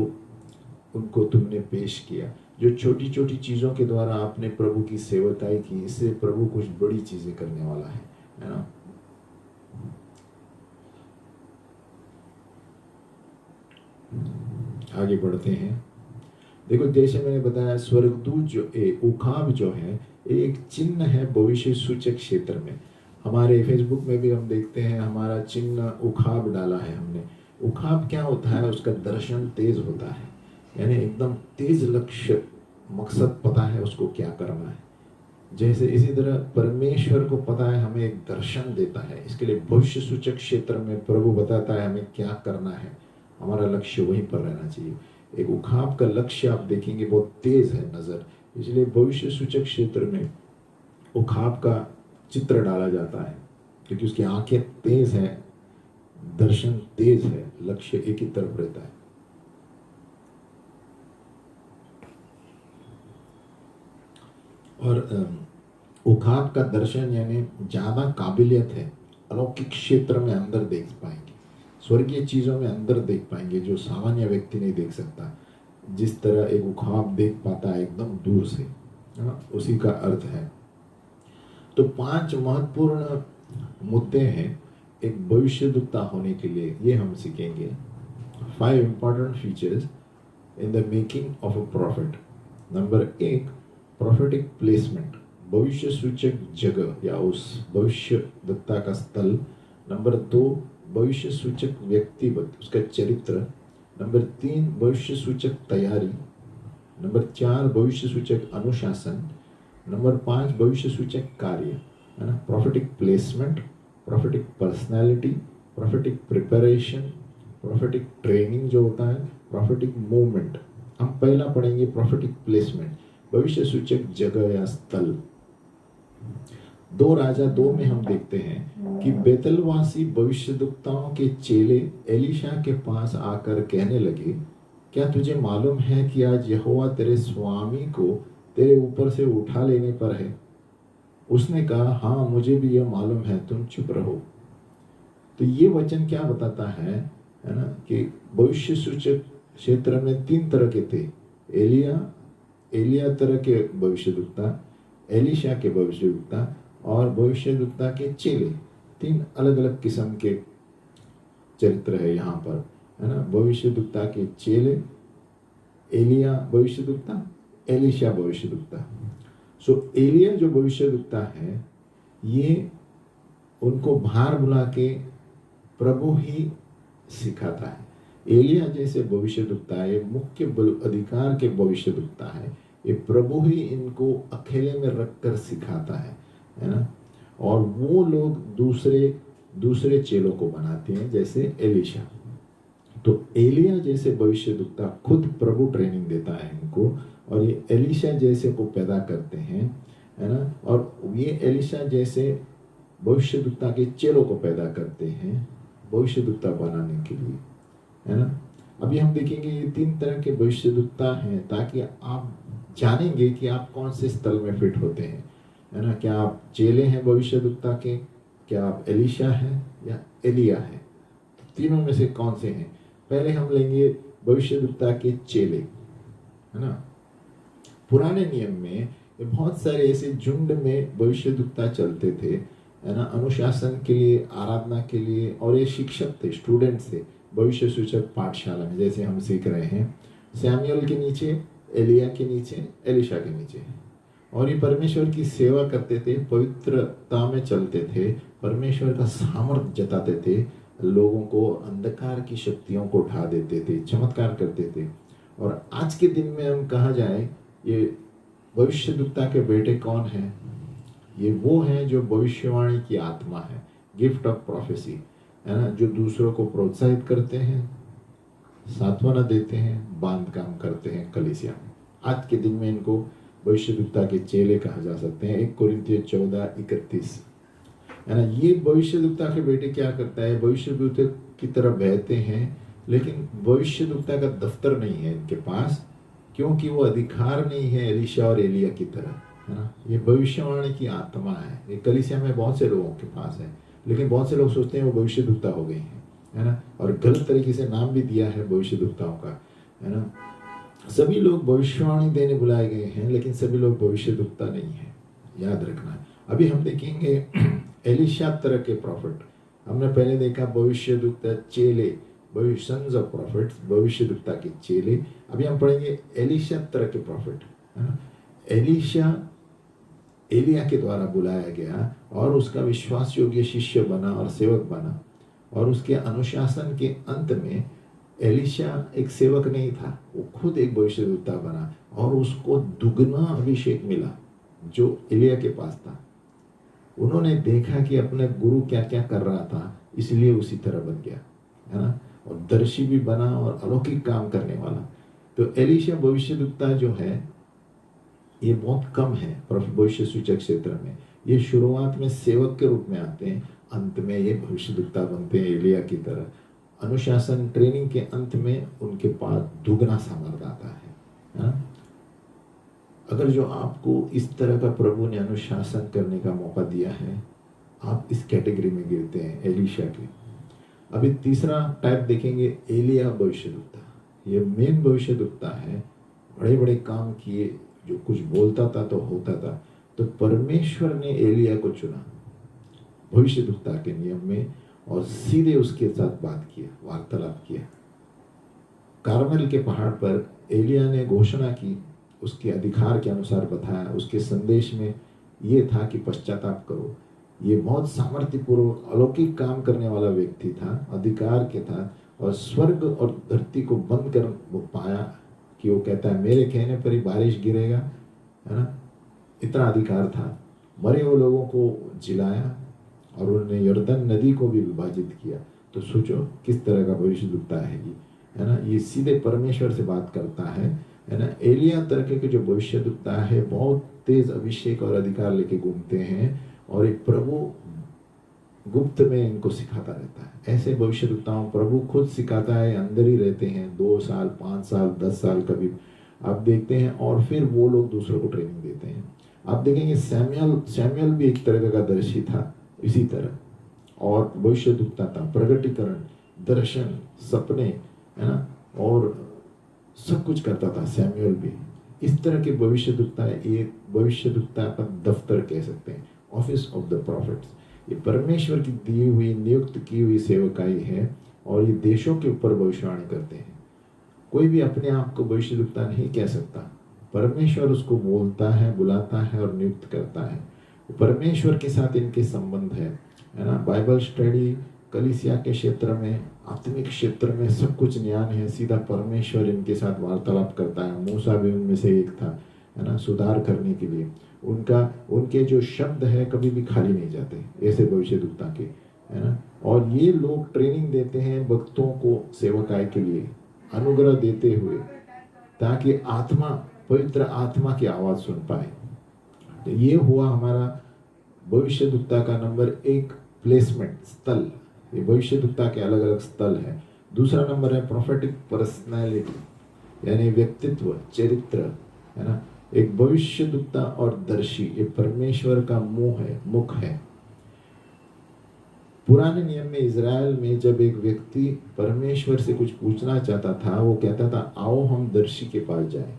उनको तुमने पेश किया। जो छोटी छोटी चीज़ों के द्वारा आपने प्रभु की सेवकाई की, इससे प्रभु कुछ बड़ी चीज़ें करने वाला है ना। आगे बढ़ते हैं। देखो, जैसे मैंने बताया, स्वर्गदूत जो उखाब जो है एक चिन्ह है भविष्य सूचक क्षेत्र में। हमारे फेसबुक में भी हम देखते हैं, हमारा चिन्ह उखाब डाला है हमने। उखाब क्या होता है? उसका दर्शन तेज होता है, यानी एकदम तेज लक्ष्य, मकसद पता है उसको क्या करना है। जैसे इसी तरह परमेश्वर को पता है हमें एक दर्शन देता है, इसके लिए भविष्य सूचक क्षेत्र में प्रभु बताता है हमें क्या करना है, हमारा लक्ष्य वहीं पर रहना चाहिए। एक उखाब का लक्ष्य आप देखेंगे बहुत तेज है नजर, इसलिए भविष्य सूचक क्षेत्र में उखाब का चित्र डाला जाता है, क्योंकि उसकी आंखें तेज है, दर्शन तेज है, लक्ष्य एक ही तरफ रहता है। और उखाब का दर्शन यानी ज्यादा काबिलियत है, अलौकिक क्षेत्र में अंदर देख पाएंगे, स्वर्गीय चीजों में अंदर देख पाएंगे जो सामान्य व्यक्ति नहीं देख सकता। जिस तरह एक उखाब देख पाता है एकदम दूर से, उसी का अर्थ है। तो 5 महत्वपूर्ण मुद्दे हैं एक भविष्यद्वक्ता होने के लिए, ये हम सीखेंगे। 5 important features in the making of a profit. Number 1, prophetic placement, भविष्य सूचक जगह या उस भविष्यद्वक्ता का स्थल। नंबर 2, भविष्य सूचक व्यक्तिगत, उसका चरित्र। नंबर 3, भविष्य सूचक तैयारी। नंबर 4, भविष्य सूचक अनुशासन। नंबर 5, भविष्य सूचक कार्य, है ना। Prophetic placement, prophetic personality, prophetic preparation, prophetic training जो होता है, प्रॉफिटिक मूवमेंट। हम पहला पढ़ेंगे प्रॉफिटिक प्लेसमेंट, भविष्य सूचक जगह या स्थल। 2 राजा 2 में हम देखते हैं कि बेतलवासी भविष्यद्वक्ताओं के चेले एलीशा के पास आकर कहने लगे, क्या तुझे मालूम है कि आज यहोवा तेरे स्वामी को तेरे ऊपर से उठा लेने पर है? उसने कहा, हाँ मुझे भी यह मालूम है, तुम चुप रहो। तो ये वचन क्या बताता है ना, कि भविष्य सूचक क्षेत्र में 3 तरह के थे। एलिया तरह के भविष्यद्वक्ता, एलीशा के भविष्यद्वक्ता और भविष्यद्वक्ता के चेले। 3 अलग अलग किस्म के चरित्र है यहाँ पर, है ना। भविष्यद्वक्ता के चेले, एलिया भविष्यद्वक्ता, एलीशा भविष्यद्वक्ता। सो एलिया जो भविष्यद्वक्ता है, ये उनको बाहर बुला के प्रभु ही सिखाता है। एलिया जैसे भविष्यद्वक्ता है, मुख्य अधिकार के भविष्यद्वक्ता है, ये प्रभु ही इनको अकेले में रखकर सिखाता है ना। और वो लोग दूसरे चेलों को बनाते हैं, जैसे एलीशा। तो एलिया जैसे भविष्यद्वक्ता खुद प्रभु ट्रेनिंग देता है इनको, और ये एलीशा जैसे को पैदा करते हैं, है ना। और ये एलीशा जैसे भविष्यद्वक्ता के चेलों को पैदा करते हैं भविष्यद्वक्ता बनाने के लिए, है ना। अभी हम देखेंगे ये 3 तरह के भविष्यद्वक्ता हैं, ताकि आप जानेंगे कि आप कौन से स्थल में फिट होते हैं, है ना। क्या आप चेले हैं भविष्यद्वक्ता के, क्या आप एलीशा हैं या एलिया है? तो तीनों में से कौन से हैं? पहले हम लेंगे भविष्यद्वक्ता के चेले, है ना। पुराने नियम में बहुत सारे ऐसे झुंड में भविष्यद्वक्ता चलते थे, है ना, अनुशासन के लिए, आराधना के लिए। और ये शिक्षक थे, स्टूडेंट्स थे भविष्य सूचक पाठशाला में, जैसे हम सीख रहे हैं। सैमुअल के नीचे, एलिया के नीचे, एलीशा के नीचे। और ये परमेश्वर की सेवा करते थे, पवित्रता में चलते थे, परमेश्वर का सामर्थ्य जताते थे, लोगों को अंधकार की शक्तियों को उठा देते थे, चमत्कार करते थे। और आज के दिन में हम कहा जाए, ये भविष्यद्वक्ता के बेटे कौन हैं? ये वो हैं जो भविष्यवाणी की आत्मा है, गिफ्ट ऑफ प्रोफेसी, है ना, जो दूसरों को प्रोत्साहित करते हैं, सांत्वना देते हैं, बांध काम करते हैं कलीसिया में। आज के दिन में इनको भविष्यद्वक्ता के चेले कहा जा सकते हैं। 1 कोरिन्थियों 14:31, है ना। ये भविष्यद्वक्ता के बेटे क्या करता है? भविष्यद्वक्ता की तरह बहते हैं, लेकिन भविष्यद्वक्ता का दफ्तर नहीं है इनके पास, क्योंकि वो अधिकार नहीं है एलीशा और एलिया की तरह, है ना। ये भविष्यवाणी की आत्मा है। ये कलीसिया में बहुत से लोगों के पास है, लेकिन बहुत से लोग सोचते हैं वो भविष्यद्वक्ता हो गए हैं, है ना, और गलत तरीके से नाम भी दिया है भविष्यद्वक्ताओं का, है ना। सभी लोग भविष्यवाणी देने बुलाए गए हैं, लेकिन सभी लोग भविष्यद्वक्ता नहीं है, याद रखना। अभी हम देखेंगे एलिशा तरह के प्रॉफिट। हमने पहले देखा भविष्यद्वक्ता चेले, भविष्य सन्स ऑफ प्रॉफिट्स, भविष्यद्वक्ता के चेले। अभी हम पढ़ेंगे एलिशा तरह के प्रॉफिट। एलिशा एलिया के द्वारा बुलाया गया और उसका विश्वास योग्य शिष्य बना और सेवक बना, और उसके अनुशासन के अंत में एलिशा एक सेवक नहीं था, वो खुद एक भविष्यद्वक्ता बना और उसको दुगना अभिषेक मिला जो एलिया के पास था। उन्होंने देखा कि अपने गुरु क्या क्या कर रहा था, इसलिए उसी तरह बन गया, है ना, और दर्शी भी बना और अलौकिक काम करने वाला। तो एलिशा भविष्यद्वक्ता जो है ये बहुत कम है भविष्य सूचक क्षेत्र में। ये शुरुआत में सेवक के रूप में आते हैं, अंत में ये भविष्यद्वक्ता बनते हैं एलिया की तरह। अनुशासन ट्रेनिंग के अंत में उनके पास दुगना सामर्थ्य आता है ना? अगर जो आपको इस तरह का प्रभु ने अनुशासन करने का मौका दिया है, आप इस कैटेगरी में गिरते हैं एलिशा के। अभी तीसरा टाइप देखेंगे, एलिया भविष्यद्वक्ता। ये मेन भविष्यद्वक्ता है, बड़े बड़े काम किए, जो कुछ बोलता था तो होता था। तो परमेश्वर ने एलिया को चुना भविष्यद्वक्ता के नियम में और सीधे उसके साथ बात किया, वार्तालाप किया। कारमेल के पहाड़ पर एलिया ने घोषणा की, उसके अधिकार के अनुसार बताया। उसके संदेश में ये था कि पश्चाताप करो। ये बहुत सामर्थ्यपूर्वक अलौकिक काम करने वाला व्यक्ति था, अधिकार के था, और स्वर्ग और धरती को बंद कर वो पाया कि वो कहता है मेरे कहने पर ही बारिश गिरेगा, है ना, इतना अधिकार था। मरे हुए लोगों को जिलाया और उन्होंने यर्दन नदी को भी विभाजित किया। तो सोचो किस तरह का भविष्यद्वक्ता है ये, है ना। ये सीधे परमेश्वर से बात करता है ना। एलिया तरह के जो भविष्यद्वक्ता है बहुत तेज अभिषेक और अधिकार लेके घूमते हैं, और एक प्रभु गुप्त में इनको सिखाता रहता है। ऐसे भविष्यद्वक्ताओं प्रभु खुद सिखाता है, अंदर ही रहते हैं 2 साल 5 साल 10 साल कभी आप देखते हैं, और फिर वो लोग दूसरों को ट्रेनिंग देते हैं। आप देखेंगे सैमुअल भी एक तरह का दर्शी था इसी तरह, और भविष्यद्वक्ता था, प्रगटीकरण, दर्शन, सपने, है ना, और सब कुछ करता था सैमुअल भी। इस तरह के भविष्यद्वक्ता एक भविष्यद्वक्ता का दफ्तर कह सकते हैं, ऑफिस ऑफ द प्रॉफिट्स। ये परमेश्वर की दी हुई नियुक्त की हुई सेवकाई है, और ये देशों के ऊपर भविष्यवाणी करते हैं। कोई भी अपने आप को भविष्यद्वक्ता नहीं कह सकता, परमेश्वर उसको बोलता है, बुलाता है और नियुक्त करता है। परमेश्वर के साथ इनके संबंध है ना। बाइबल स्टडी, कलीसिया के क्षेत्र में, आत्मिक क्षेत्र में सब कुछ ज्ञान है, सीधा परमेश्वर इनके साथ वार्तालाप करता है। मूसा भी उनमें से एक था, है ना, सुधार करने के लिए। उनके जो शब्द है कभी भी खाली नहीं जाते, ऐसे भविष्यद्वक्ता के, है ना। और ये लोग ट्रेनिंग देते हैं भक्तों को सेवकाई के लिए, अनुग्रह देते हुए, ताकि आत्मा, पवित्र आत्मा की आवाज सुन पाए। तो ये हुआ हमारा भविष्यद्वक्ता का नंबर 1 प्लेसमेंट, स्थल। ये भविष्यद्वक्ता के अलग अलग स्थल है। दूसरा नंबर है प्रोफेटिक पर्सनैलिटी, यानी व्यक्तित्व, चरित्र, है ना। एक भविष्यद्वक्ता और दर्शी ये परमेश्वर का मुख है। पुराने नियम में इज़राइल में जब एक व्यक्ति परमेश्वर से कुछ पूछना चाहता था, वो कहता था आओ हम दर्शी के पास जाएं।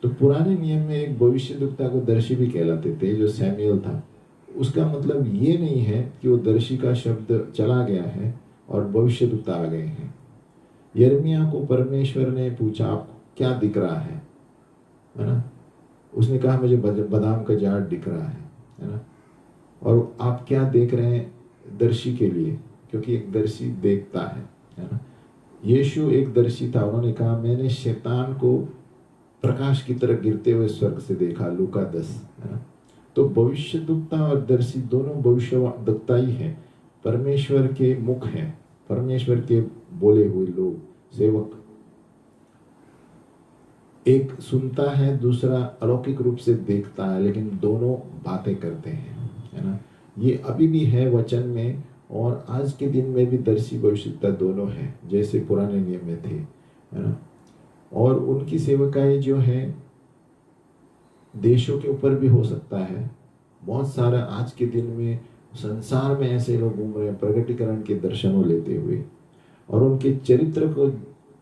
तो पुराने नियम में एक भविष्यद्वक्ता को दर्शी भी कहलाते थे, जो सैमुएल था। उसका मतलब ये नहीं है कि वो दर्शी का शब्द चला गया है और भविष्यद्वक्ता आ गए हैं। यिर्मयाह को परमेश्वर ने पूछा आपको क्या दिख रहा है ना। उसने कहा मुझे बादाम का झाड़ दिख रहा है ना। और आप क्या देख रहे हैं? दर्शी के लिए, क्योंकि एक दर्शी देखता है ना। यीशु एक दर्शी था, उन्होंने कहा मैंने शैतान को प्रकाश की तरह गिरते हुए स्वर्ग से देखा, लूका 10, है ना। तो भविष्यद्वक्ता और दर्शी दोनों भविष्यद्वक्ता ही हैं, परमेश्वर के मुख हैं, परमेश्वर के बोले हुए लोग, सेवक। एक सुनता है, दूसरा अलौकिक रूप से देखता है, लेकिन दोनों बातें करते हैं, है ना। ये अभी भी है वचन में, और आज के दिन में भी दर्शी भविष्यद्वक्ता दोनों हैं, जैसे पुराने नियम में थे, है ना। और उनकी सेवकाई जो है देशों के ऊपर भी हो सकता है। बहुत सारा आज के दिन में संसार में ऐसे लोग घूम रहे हैं प्रगटीकरण के दर्शनों लेते हुए, और उनके चरित्र को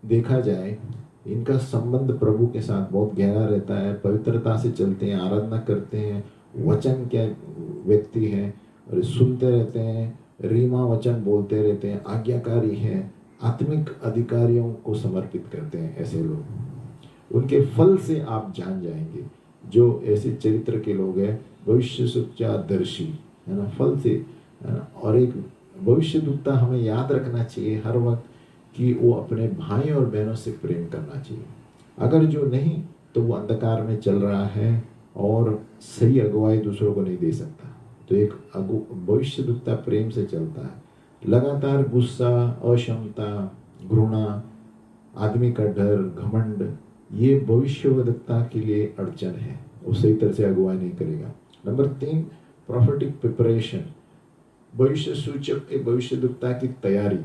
देखा जाए इनका संबंध प्रभु के साथ बहुत गहरा रहता है, पवित्रता से चलते हैं, आराधना करते हैं, वचन के व्यक्ति हैं और सुनते रहते हैं, रीमा वचन बोलते रहते हैं, आज्ञाकारी हैं, आत्मिक अधिकारियों को समर्पित करते हैं। ऐसे लोग, उनके फल से आप जान जाएंगे जो ऐसे चरित्र के लोग हैं। भविष्य सच्चादर्शी है ना, फल से है ना। और एक भविष्य दूता हमें याद रखना चाहिए हर वक्त कि वो अपने भाई और बहनों से प्रेम करना चाहिए। अगर जो नहीं तो वो अंधकार में चल रहा है और सही अगुवाई दूसरों को नहीं दे सकता। तो एक भविष्य दूता प्रेम से चलता है। लगातार गुस्सा, अक्षमता, घृणा, आदमी का डर, घमंड, ये भविष्यवक्ता के लिए अड़चन है, वो सही तरह से अगुवाई नहीं करेगा। नंबर 3, प्रोफेटिक प्रिपरेशन, भविष्य सूचक भविष्यवक्ता की तैयारी।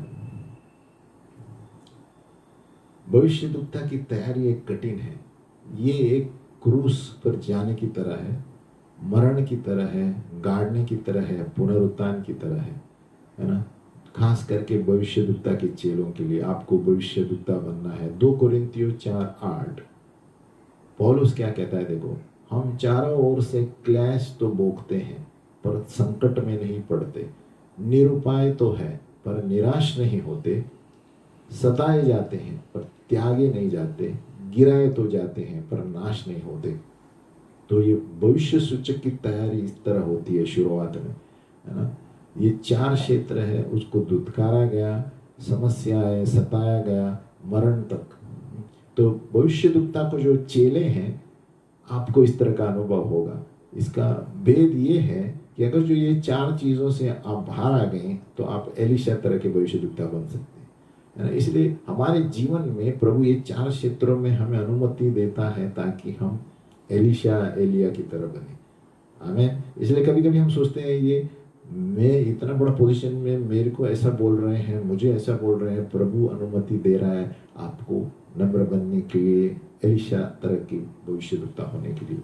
भविष्यवक्ता की तैयारी एक कठिन है। ये एक क्रूस पर जाने की तरह है, मरण की तरह है, गाड़ने की तरह है, पुनरुत्थान की तरह है ना। खास करके भविष्यवक्ता के चेलों के लिए आपको भविष्यवक्ता बनना है। 2 कोरिन्थियों 4:8 पौलुस क्या कहता है, देखो, हम चारों ओर से क्लेश तो भोगते हैं पर संकट में नहीं पड़ते, निरुपाय तो है पर निराश नहीं होते, सताए जाते हैं पर त्यागे नहीं जाते, गिराए तो जाते हैं पर नाश नहीं होते। तो ये भविष्य सूचक की तैयारी इस तरह होती है शुरुआत में, है ना। ये 4 क्षेत्र है, उसको दुत्कारा गया, समस्या है, सताया गया, मरण तक। तो भविष्यवक्ता को जो चेले हैं, आपको इस तरह का अनुभव होगा। इसका भेद ये है कि अगर जो ये 4 चीज़ों से आप बाहर आ गए तो आप एलिशा तरह के भविष्यवक्ता बन सकते हैं, है ना। इसलिए हमारे जीवन में प्रभु ये 4 क्षेत्रों में हमें अनुमति देता है ताकि हम एलिशा, एलिया की तरह बने। हमें इसलिए कभी कभी हम सोचते हैं ये मैं इतना बड़ा पोजीशन में, मेरे को ऐसा बोल रहे हैं, मुझे ऐसा बोल रहे हैं, प्रभु अनुमति दे रहा है आपको नम्र बनने के लिए, एलिशा तरह की भविष्यवक्ता होने के लिए,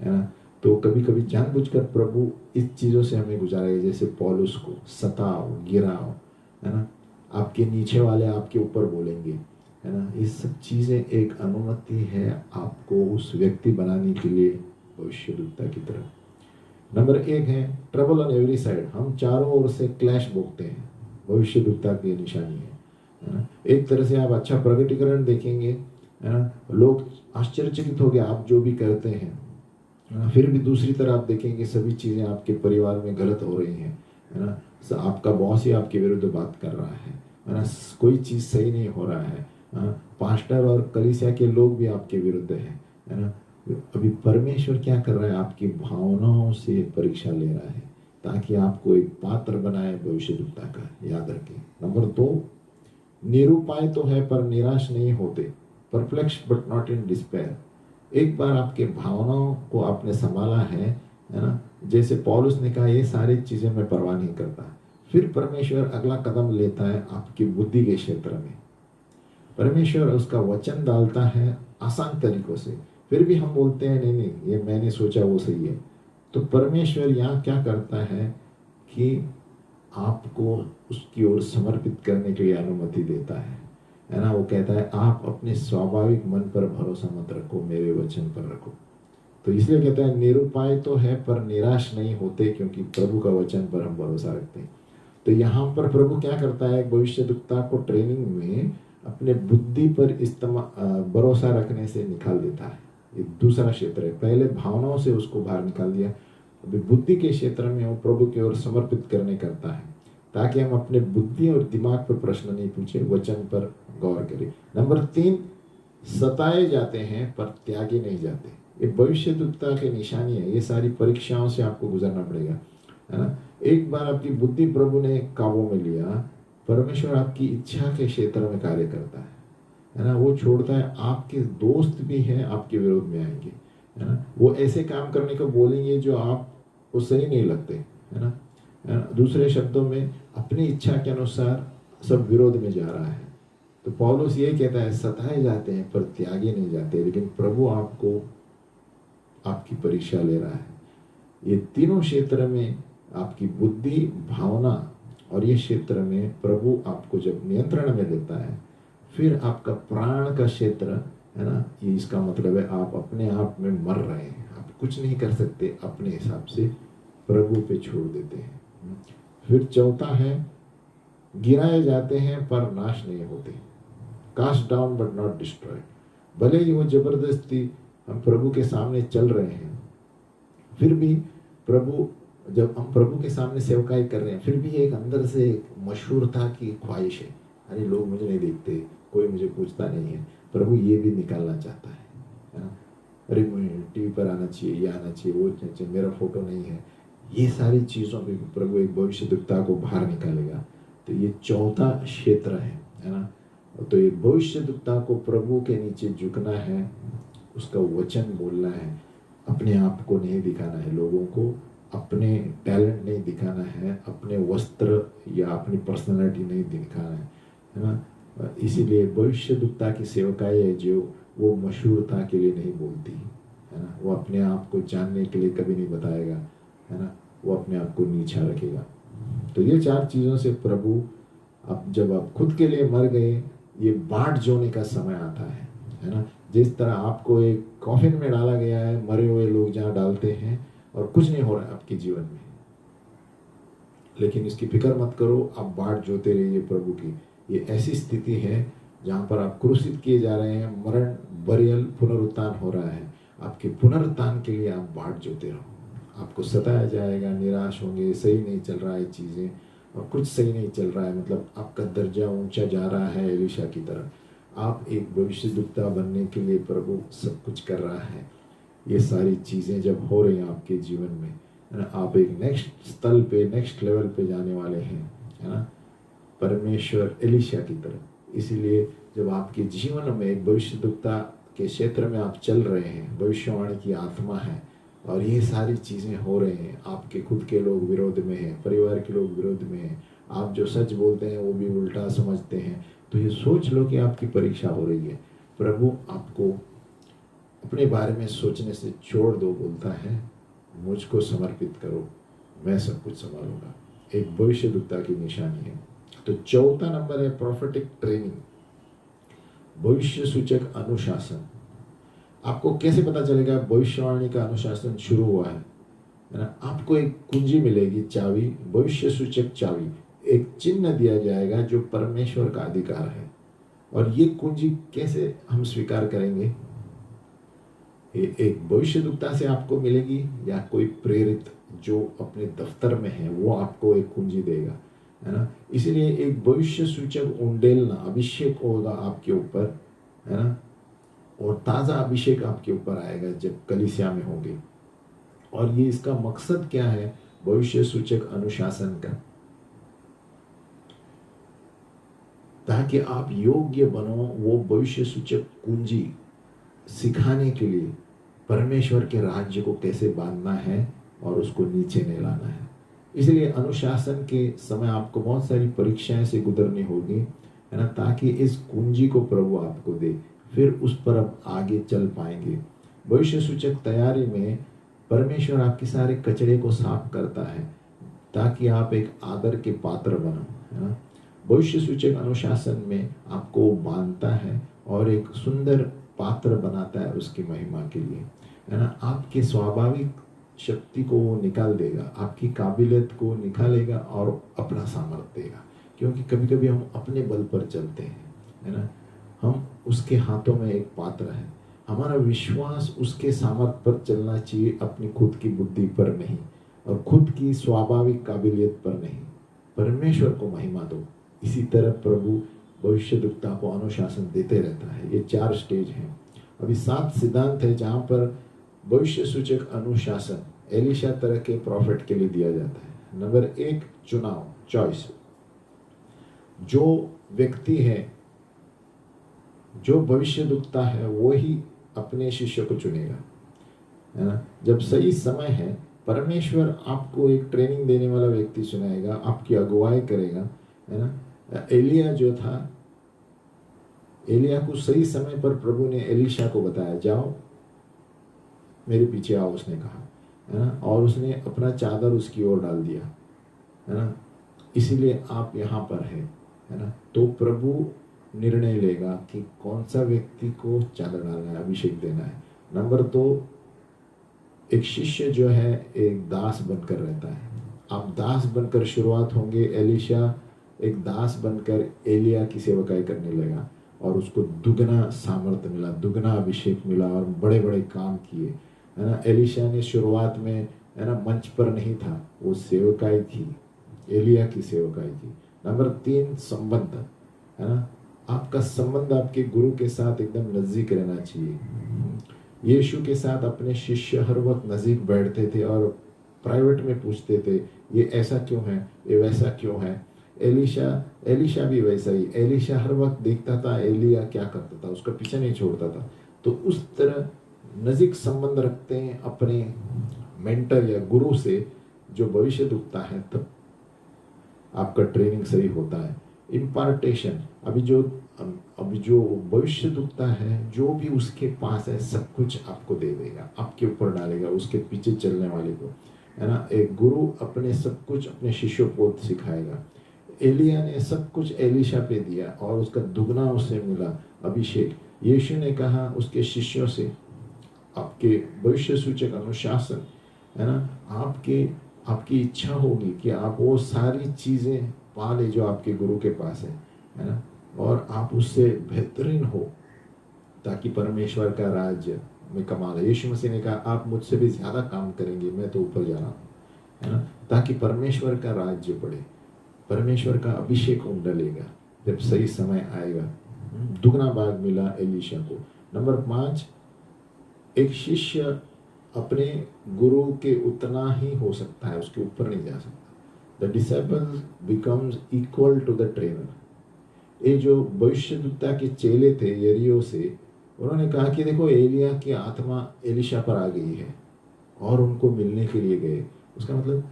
है ना। तो कभी कभी जानबूझकर प्रभु इस चीज़ों से हमें गुजारेगा, जैसे पौलुस को सताओ, गिराओ, है ना, आपके नीचे वाले आपके ऊपर बोलेंगे, है ना। ये सब चीज़ें एक अनुमति है आपको उस व्यक्ति बनाने के लिए भविष्यवक्ता की तरह। नंबर 1 है ट्रबल ऑन एवरी साइड, हम चारों ओर से क्लैश भोगते हैं, भविष्यवक्ता की निशानी है ना। एक तरह से आप अच्छा प्रगटीकरण देखेंगे, है ना, लोग आश्चर्यचकित हो गए आप जो भी करते हैं, फिर भी दूसरी तरह आप देखेंगे सभी चीज़ें आपके परिवार में गलत हो रही हैं, है ना। आपका बॉस ही आपके विरुद्ध बात कर रहा है ना, कोई चीज़ सही नहीं हो रहा है, पास्टर और कलीसिया के लोग भी आपके विरुद्ध हैं, है ना। अभी परमेश्वर क्या कर रहा है, आपकी भावनाओं से परीक्षा ले रहा है ताकि आपको एक पात्र बनाए भविष्यवक्ता का। याद रखें। नंबर 2, निरुपाय तो है पर निराश नहीं होते, perplex but not in despair. एक बार आपके भावनाओं को आपने संभाला है ना, जैसे पौलुस ने कहा ये सारी चीज़ें मैं परवाह नहीं करता, फिर परमेश्वर अगला कदम लेता है आपकी बुद्धि के क्षेत्र में। परमेश्वर उसका वचन डालता है आसान तरीकों से, फिर भी हम बोलते हैं नहीं नहीं ये मैंने सोचा वो सही है। तो परमेश्वर यहाँ क्या करता है कि आपको उसकी ओर समर्पित करने के लिए अनुमति देता है ना। वो कहता है आप अपने स्वाभाविक मन पर भरोसा मत रखो, मेरे वचन पर रखो। तो इसलिए कहता है निरुपाय तो है पर निराश नहीं होते, क्योंकि प्रभु का वचन पर हम भरोसा रखते हैं। तो यहाँ पर प्रभु क्या करता है, भविष्यवक्ता को ट्रेनिंग में अपने बुद्धि पर भरोसा रखने से निकाल देता है। ये दूसरा क्षेत्र है। पहले भावनाओं से उसको बाहर निकाल दिया, अभी बुद्धि के क्षेत्र में वो प्रभु की ओर समर्पित करने करता है ताकि हम अपने बुद्धि और दिमाग पर प्रश्न नहीं पूछे, वचन पर गौर करें। नंबर 3, सताए जाते हैं पर त्यागे नहीं जाते। ये भविष्यवक्ता की निशानी है। ये सारी परीक्षाओं से आपको गुजरना पड़ेगा, है ना। एक बार आपकी बुद्धि प्रभु ने काबू में लिया, परमेश्वर आपकी इच्छा के क्षेत्र में कार्य करता है ना। वो छोड़ता है, आपके दोस्त भी हैं आपके विरोध में आएंगे, है ना। वो ऐसे काम करने को बोलेंगे जो आपको सही नहीं लगते, है ना। दूसरे शब्दों में अपनी इच्छा के अनुसार सब विरोध में जा रहा है। तो पौलुस ये कहता है सताए जाते हैं पर त्यागे नहीं जाते, लेकिन प्रभु आपको आपकी परीक्षा ले रहा है। ये तीनों क्षेत्र में आपकी बुद्धि, भावना और ये क्षेत्र में प्रभु आपको जब नियंत्रण में लेता है, फिर आपका प्राण का क्षेत्र है ना। ये इसका मतलब है आप अपने आप में मर रहे हैं, आप कुछ नहीं कर सकते, अपने हिसाब से प्रभु पे छोड़ देते हैं। फिर चौथा है, गिराए जाते हैं पर नाश नहीं होते, cast down but not destroyed. भले ही वो जबरदस्ती हम प्रभु के सामने चल रहे हैं, फिर भी प्रभु, जब हम प्रभु के सामने सेवकाई कर रहे हैं, फिर भी एक अंदर से एक मशहूरता की ख्वाहिश है, अरे लोग मुझे नहीं देखते, कोई मुझे पूछता नहीं है। प्रभु ये भी निकालना चाहता है ना। अरे मुझे टीवी पर आना चाहिए, ये आना चाहिए, वो चाहिए, मेरा फोटो नहीं है। ये सारी चीज़ों पे प्रभु एक भविष्यद्वक्ता को बाहर निकालेगा। तो ये चौथा क्षेत्र है ना। तो ये भविष्यद्वक्ता को प्रभु के नीचे झुकना है, उसका वचन बोलना है, अपने आप को नहीं दिखाना है लोगों को, अपने टैलेंट नहीं दिखाना है, अपने वस्त्र या अपनी पर्सनालिटी नहीं दिखाना है ना। इसीलिए भविष्यद्वक्ता की सेवकाई है जो वो मशहूरता के लिए नहीं बोलती है ना, वो अपने आप को जानने के लिए कभी नहीं बताएगा, है ना, वो अपने आप को नीचा रखेगा। तो ये चार चीज़ों से प्रभु, अब जब आप खुद के लिए मर गए, ये बाट जोड़ने का समय आता है ना। जिस तरह आपको एक कॉफिन में डाला गया है, मरे हुए लोग जहाँ डालते हैं और कुछ नहीं हो रहा है आपके जीवन में, लेकिन इसकी फिक्र मत करो, आप बाट जोते रहिए प्रभु की। ये ऐसी स्थिति है जहाँ पर आप क्रूसित किए जा रहे हैं, मरण, बरियल, पुनरुत्थान हो रहा है। आपके पुनरुत्थान के लिए आप बाट जोते रहो। आपको सताया जाएगा, निराश होंगे, सही नहीं चल रहा है चीज़ें, और कुछ सही नहीं चल रहा है, मतलब आपका दर्जा ऊंचा जा रहा है एलीशा की तरह। आप एक भविष्यद्वक्ता बनने के लिए प्रभु सब कुछ कर रहा है। ये सारी चीज़ें जब हो रही हैं आपके जीवन में, है ना, आप एक नेक्स्ट स्थल पे, नेक्स्ट लेवल पे जाने वाले हैं, है ना, परमेश्वर एलीशा की तरह। इसीलिए जब आपके जीवन में एक भविष्यद्वक्ता के क्षेत्र में आप चल रहे हैं, भविष्यवाणी की आत्मा है, और ये सारी चीज़ें हो रही हैं, आपके खुद के लोग विरोध में हैं, परिवार के लोग विरोध में हैं, आप जो सच बोलते हैं वो भी उल्टा समझते हैं, तो ये सोच लो कि आपकी परीक्षा हो रही है। प्रभु आपको अपने बारे में सोचने से छोड़ दो, बोलता है मुझको समर्पित करो, मैं सब कुछ संभालूंगा। एक भविष्यद्वक्ता की निशानी है। तो चौथा नंबर है प्रोफेटिक ट्रेनिंग, भविष्य सूचक अनुशासन। आपको कैसे पता चलेगा भविष्यवाणी का अनुशासन शुरू हुआ है ना। आपको एक कुंजी मिलेगी, चाबी, भविष्य सूचक चाबी, एक चिन्ह दिया जाएगा जो परमेश्वर का अधिकार है। और ये कुंजी कैसे हम स्वीकार करेंगे? एक भविष्यद्वक्ता से आपको मिलेगी, या कोई प्रेरित जो अपने दफ्तर में है वो आपको एक कुंजी देगा, है ना। इसीलिए एक भविष्य सूचक उंडेलना, अभिषेक होगा आपके ऊपर, है ना, और ताज़ा अभिषेक आपके ऊपर आएगा जब कलीसिया में होंगे। और ये इसका मकसद क्या है भविष्य सूचक अनुशासन का? ताकि आप योग्य बनो वो भविष्य सूचक कुंजी सिखाने के लिए, परमेश्वर के राज्य को कैसे बांधना है और उसको नीचे नहीं लाना है। इसलिए अनुशासन के समय आपको बहुत सारी परीक्षाएं से गुजरनी होगी, है ना, ताकि इस कुंजी को प्रभु आपको दे, फिर उस पर आप आगे चल पाएंगे। भविष्य सूचक तैयारी में परमेश्वर आपके सारे कचरे को साफ करता है ताकि आप एक आदर के पात्र बनो, है ना। भविष्य सूचक अनुशासन में आपको बांधता है और एक सुंदर पात्र बनाता है उसकी महिमा के लिए, है ना। आपके स्वाभाविक शक्ति को वो निकाल देगा, आपकी काबिलियत को निकालेगा और अपना सामर्थ्य देगा। क्योंकि कभी कभी हम अपने बल पर चलते हैं, है ना, हम उसके हाथों में एक पात्र है। हमारा विश्वास उसके सामर्थ्य पर चलना चाहिए, अपनी खुद की बुद्धि पर नहीं, और खुद की स्वाभाविक काबिलियत पर नहीं। परमेश्वर को महिमा दो। इसी तरह प्रभु भविष्यद्वक्ता को अनुशासन देते रहता है। ये 4 स्टेज हैं। अभी 7 सिद्धांत है जहाँ पर भविष्य सूचक अनुशासन एलीशा तरह के प्रॉफिट के लिए दिया जाता है। नंबर 1, चुनाव, चॉइस। जो व्यक्ति है, जो भविष्यद्वक्ता है, वो ही अपने शिष्य को चुनेगा, है ना। जब सही समय है, परमेश्वर आपको एक ट्रेनिंग देने वाला व्यक्ति चुनाएगा, आपकी अगुवाई करेगा, है ना। एलिया जो था, एलिया को सही समय पर प्रभु ने एलीशा को बताया, जाओ मेरे पीछे आओ, उसने कहा, है ना, और उसने अपना चादर उसकी ओर डाल दिया, है ना। इसीलिए आप यहाँ पर है ना। तो प्रभु निर्णय लेगा कि कौन सा व्यक्ति को चादर डालना है, अभिषेक देना है। नंबर 2, एक शिष्य जो है एक दास बनकर रहता है। आप दास बनकर शुरुआत होंगे। एलीशा एक दास बनकर एलिया की सेवकाई करने लगा और उसको दुगना सामर्थ्य मिला, दुगना अभिषेक मिला और बड़े बड़े काम किए, है ना। एलीशा ने शुरुआत में, है ना, मंच पर नहीं था, वो सेवकाई थी, एलिया की सेवकाई थी। नंबर 3, संबंध, है ना। आपका संबंध आपके गुरु के साथ एकदम नजदीक रहना चाहिए। यीशु के साथ अपने शिष्य हर वक्त नजदीक बैठते थे और प्राइवेट में पूछते थे, ये ऐसा क्यों है, ये वैसा क्यों है। एलीशा भी वैसा ही। एलीशा हर वक्त देखता था एलिया क्या करता था, उसका पीछा नहीं छोड़ता था। तो उस तरह नजीक संबंध रखते हैं अपने मेंटर या गुरु से, जो भविष्य दुखता है, तब आपका ट्रेनिंग सही होता है। इम्पार्टेशन, अभी जो भविष्य दुखता है, जो भी उसके पास है सब कुछ आपको दे देगा, आपके ऊपर डालेगा, उसके पीछे चलने वाले को, है ना। एक गुरु अपने सब कुछ अपने शिष्यों को सिखाएगा। एलिया ने सब कुछ एलीशा पे दिया और उसका दुगना उसे मिला अभिषेक। यीशु ने कहा उसके शिष्यों से, आपके भविष्य सूचक अनुशासन, है ना, आपकी इच्छा होगी कि आप वो सारी चीजें पा ले जो आपके गुरु के पास है ना, और आप उससे बेहतरीन हो, ताकि परमेश्वर का राज्य में कमाल है। यीशु मसीह ने कहा आप मुझसे भी ज्यादा काम करेंगे, मैं तो ऊपर जा रहा हूँ, है ना, ताकि परमेश्वर का राज्य बढ़े, परमेश्वर का अभिषेक डलेगा जब सही समय आएगा। दुगना भाग मिला एलीशा को। नंबर 5, एक शिष्य अपने गुरु के उतना ही हो सकता है, उसके ऊपर नहीं जा सकता। The disciple becomes equal to the trainer. ये जो भविष्यद्वक्ता के चेले थे यरीहो से, उन्होंने कहा कि देखो एलिया की आत्मा एलीशा पर आ गई है, और उनको मिलने के लिए गए। उसका मतलब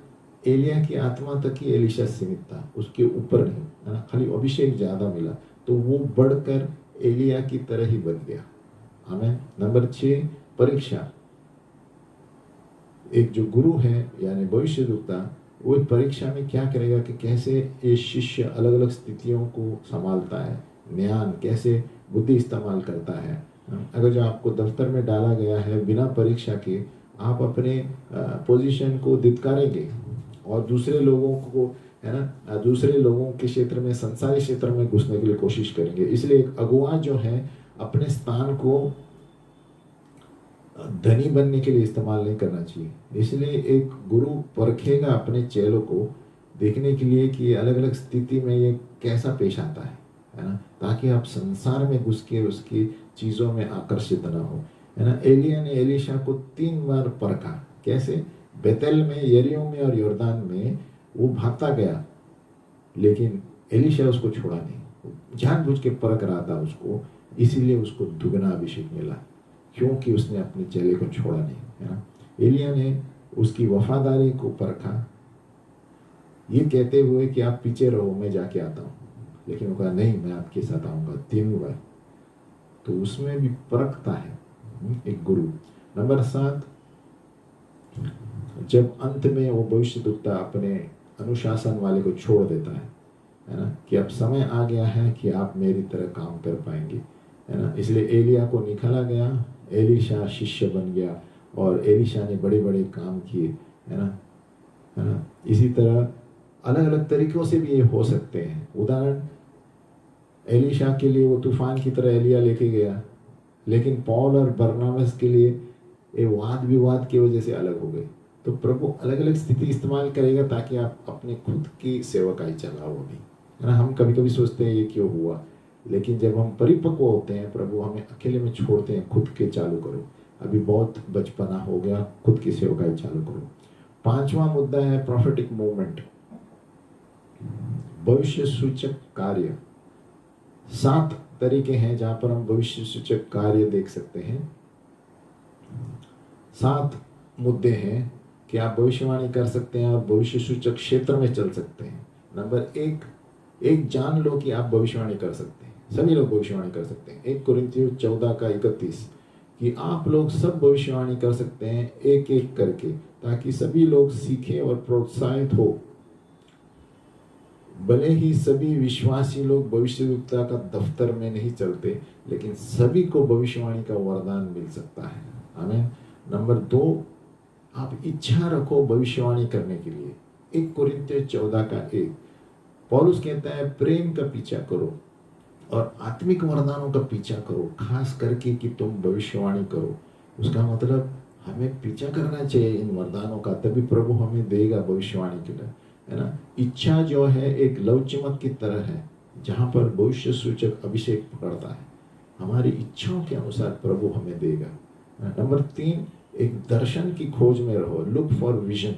एलिया की आत्मा तक ही एलीशा सीमित था, उसके ऊपर नहीं, है ना। खाली अभिषेक ज्यादा मिला तो वो बढ़कर एलिया की तरह ही बन गया। आमीन। नंबर 6, परीक्षा। एक जो गुरु है यानी भविष्यद्वक्ता, वो परीक्षा में क्या करेगा कि कैसे ये शिष्य अलग अलग स्थितियों को संभालता है, ज्ञान कैसे बुद्धि इस्तेमाल करता है। अगर जो आपको दफ्तर में डाला गया है बिना परीक्षा के, आप अपने पोजीशन को धिक्कारेंगे और दूसरे लोगों को, है ना, दूसरे लोगों के क्षेत्र में, संसारी क्षेत्र में घुसने के लिए कोशिश करेंगे। इसलिए एक अगुवा जो है अपने स्थान को धनी बनने के लिए इस्तेमाल नहीं करना चाहिए। इसलिए एक गुरु परखेगा अपने चेलों को, देखने के लिए कि अलग अलग स्थिति में ये कैसा पेश आता है ना, ताकि आप संसार में घुस के उसकी चीजों में आकर्षित ना हो, है ना। एलिया ने एलीशा को 3 बार परखा। कैसे? बेतेल में, यरीहो में और यॉर्दान में वो भागता गया, लेकिन एलीशा उसको छोड़ा नहीं, जानबूझ के परख रहा था उसको, इसीलिए उसको दुगना अभिषेक मिला, क्योंकि उसने अपने चेले को छोड़ा नहीं, है ना। एलिया ने उसकी वफादारी को परखा, ये कहते हुए कि आप पीछे रहो, मैं जाके आता हूँ, लेकिन वो कहा नहीं, मैं आपके साथ आऊंगा 3 बार। तो उसमें भी परखता है एक गुरु। नंबर 7, जब अंत में वो भविष्यद्वक्ता अपने अनुशासन वाले को छोड़ देता है ना, कि अब समय आ गया है कि आप मेरी तरह काम कर पाएंगे, है ना। इसलिए एलिया को निकाला गया, एलीशा शिष्य बन गया और एलीशा ने बड़े बड़े काम किए, है ना। इसी तरह अलग अलग तरीकों से भी ये हो सकते हैं। उदाहरण, एलीशा के लिए वो तूफान की तरह एलिया लेके गया, लेकिन पौल और बरनबास के लिए ये वाद विवाद की वजह से अलग हो गए। तो प्रभु अलग अलग स्थिति इस्तेमाल करेगा ताकि आप अपने खुद की सेवकाई चलाओ भी, है ना। हम कभी कभी सोचते हैं ये क्यों हुआ, लेकिन जब हम परिपक्व होते हैं, प्रभु हमें अकेले में छोड़ते हैं, खुद के चालू करो, अभी बहुत बचपना हो गया, खुद की सेवकाई चालू करो। 5वां मुद्दा है प्रोफेटिक मूवमेंट, भविष्य सूचक कार्य। 7 तरीके हैं जहां पर हम भविष्य सूचक कार्य देख सकते हैं। 7 मुद्दे हैं कि आप भविष्यवाणी कर सकते हैं और भविष्य सूचक क्षेत्र में चल सकते हैं। नंबर 1, जान लो कि आप भविष्यवाणी कर सकते हैं, सभी लोग भविष्यवाणी कर सकते हैं। 1 कुरिन्थियों 14:31 कि आप लोग सब भविष्यवाणी कर सकते हैं एक एक करके, ताकि सभी लोग सीखें और प्रोत्साहित हो। भले ही सभी विश्वासी लोग भविष्यवक्ता का दफ्तर में नहीं चलते, लेकिन सभी को भविष्यवाणी का वरदान मिल सकता है। आमीन। नंबर 2, आप इच्छा रखो भविष्यवाणी करने के लिए। 1 कोरिन्थियों 14:1 पौलुस कहता है प्रेम का पीछा करो और आत्मिक वरदानों का पीछा करो, खास करके कि तुम भविष्यवाणी करो। उसका मतलब हमें पीछा करना चाहिए इन वरदानों का, तभी प्रभु हमें देगा भविष्यवाणी के लिए, है ना। इच्छा जो है एक लव चिमक की तरह है, जहाँ पर भविष्य सूचक अभिषेक पकड़ता है। हमारी इच्छाओं के अनुसार प्रभु हमें देगा। नंबर 3, एक दर्शन की खोज में रहो। Look for vision.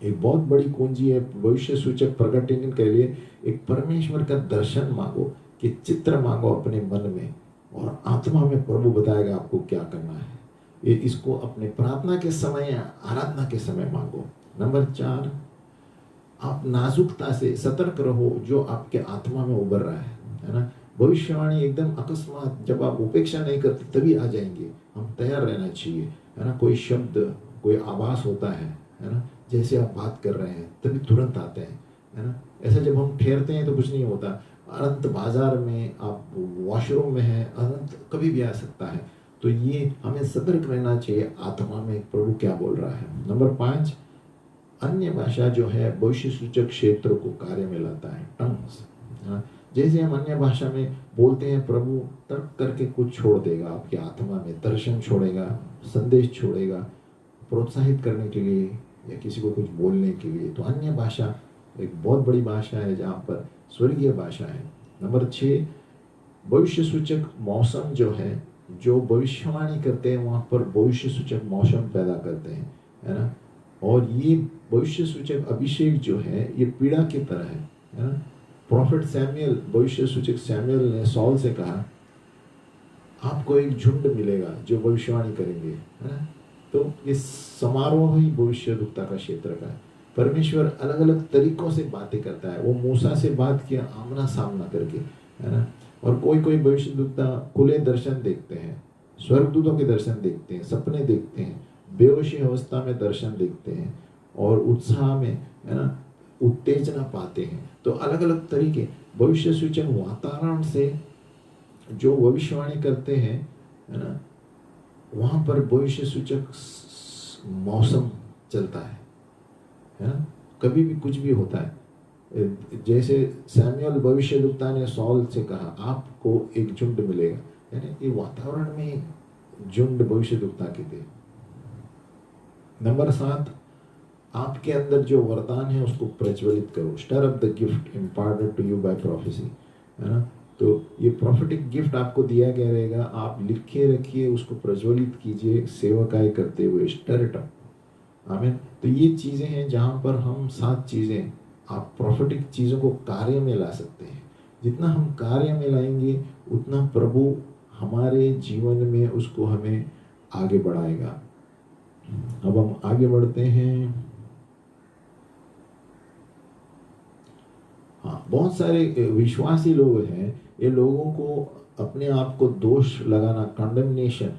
एक बहुत बड़ी कुंजी है भविष्य सूचक प्रकटीकरण के लिए। एक परमेश्वर का दर्शन मांगो, कि चित्र मांगो अपने मन में, और आत्मा में प्रभु बताएगा आपको क्या करना है। ये इसको अपने प्रार्थना के समय या आराधना के समय मांगो। नंबर 4, आप नाजुकता से सतर्क रहो जो आपके आत्मा में उभर रहा है ना। भविष्यवाणी एकदम अकस्मात जब आप उपेक्षा नहीं करते तभी आ जाएंगे, हम तैयार रहना चाहिए, है ना। कोई शब्द, कोई आभास होता है ना, जैसे आप बात कर रहे हैं तभी तुरंत आते हैं, है ना। ऐसा जब हम ठहरते हैं तो कुछ नहीं होता। अनंत बाजार में, आप वॉशरूम में हैं, अनंत कभी भी आ सकता है। तो ये हमें सतर्क रहना चाहिए आत्मा में प्रभु क्या बोल रहा है। नंबर 5, अन्य भाषा जो है भविष्य सूचक क्षेत्र को कार्य में लाता है। टंग्स, जैसे हम अन्य भाषा में बोलते हैं, प्रभु तर्क करके कुछ छोड़ देगा आपकी आत्मा में, दर्शन छोड़ेगा, संदेश छोड़ेगा, प्रोत्साहित करने के लिए या किसी को कुछ बोलने के लिए। तो अन्य भाषा एक बहुत बड़ी भाषा है, जहाँ पर स्वर्गीय भाषा है। नंबर 6, भविष्य सूचक मौसम जो है, जो भविष्यवाणी करते हैं वहाँ पर भविष्य सूचक मौसम पैदा करते हैं, है ना। और ये भविष्य सूचक अभिषेक जो है ये पीड़ा की तरह है ना। प्रॉफिट सैमुअल, भविष्य सूचक सैमुअल ने सॉल से कहा आपको एक झुंड मिलेगा जो भविष्यवाणी करेंगे, है ना। तो ये समारोह ही भविष्यवक्ता का क्षेत्र का है। परमेश्वर अलग अलग तरीकों से बातें करता है। वो मूसा से बात किया आमना सामना करके, है ना। और कोई कोई भविष्यवक्ता खुले दर्शन देखते हैं, स्वर्गदूतों के दर्शन देखते हैं, सपने देखते हैं, बेहोशी अवस्था में दर्शन देखते हैं, और उत्साह में, है ना, उत्तेजना पाते हैं। तो अलग अलग तरीके भविष्य सूचक वातावरण से जो भविष्यवाणी करते हैं, है ना, वहाँ पर भविष्य सूचक मौसम चलता है ना। कभी भी कुछ भी होता है। जैसे सैमुअल भविष्यवक्ता ने सॉल से कहा आपको एक झुंड मिलेगा, यानी ये वातावरण में झुंड भविष्यवक्ता के थे। नंबर 7, आपके अंदर जो वरदान है उसको प्रज्वलित करो। Stir up the gift imparted to you by prophecy, है ना। तो ये प्रॉफिटिक गिफ्ट आपको दिया गया रहेगा, आप लिखे रखिए, उसको प्रज्वलित कीजिए सेवकाई करते हुए। स्टर इट अप, आमीन। तो ये चीज़ें हैं जहाँ पर हम 7 चीज़ें, आप प्रॉफिटिक चीज़ों को कार्य में ला सकते हैं। जितना हम कार्य में लाएंगे उतना प्रभु हमारे जीवन में उसको हमें आगे बढ़ाएगा। अब हम आगे बढ़ते हैं। हाँ, बहुत सारे विश्वासी लोग हैं, ये लोगों को अपने आप को दोष लगाना, कंडेमनेशन,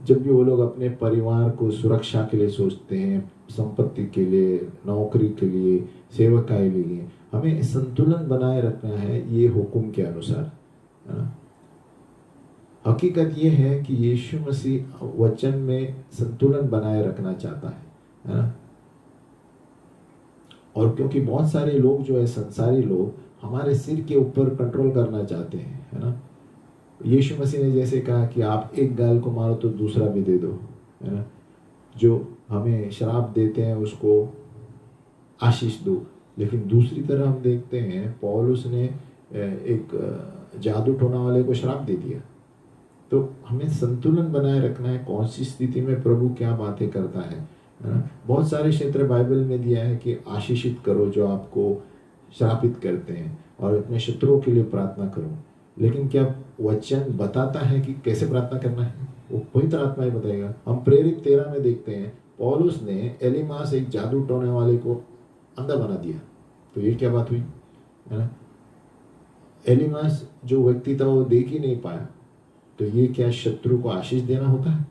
जब भी वो लोग अपने परिवार को सुरक्षा के लिए सोचते हैं, संपत्ति के लिए, नौकरी के लिए, सेवकाई के लिए, हमें संतुलन बनाए रखना है ये हुक्म के अनुसार, है ना। हकीकत ये है कि यीशु मसीह वचन में संतुलन बनाए रखना चाहता है ना। और क्योंकि बहुत सारे लोग जो है, संसारी लोग, हमारे सिर के ऊपर कंट्रोल करना चाहते हैं, है ना। यीशु मसीह ने जैसे कहा कि आप एक गाल को मारो तो दूसरा भी दे दो, है ना। जो हमें श्राप देते हैं उसको आशीष दो। लेकिन दूसरी तरह हम देखते हैं पौलुस ने एक जादू टोना वाले को श्राप दे दिया। तो हमें संतुलन बनाए रखना है, कौन सी स्थिति में प्रभु क्या बातें करता है ना। बहुत सारे क्षेत्र बाइबल में दिया है कि आशीषित करो जो आपको श्रापित करते हैं, और अपने शत्रुओं के लिए प्रार्थना करो। लेकिन क्या वचन बताता है कि कैसे प्रार्थना करना है? वो पवित्र आत्मा ही बताएगा। हम प्रेरित 13 में देखते हैं पौलुस ने एलीमास, एक जादू टोने वाले को, अंधा बना दिया। तो ये क्या बात हुई, है ना। एलीमास जो व्यक्ति था वो देख ही नहीं पाया। तो ये क्या शत्रु को आशीष देना होता है?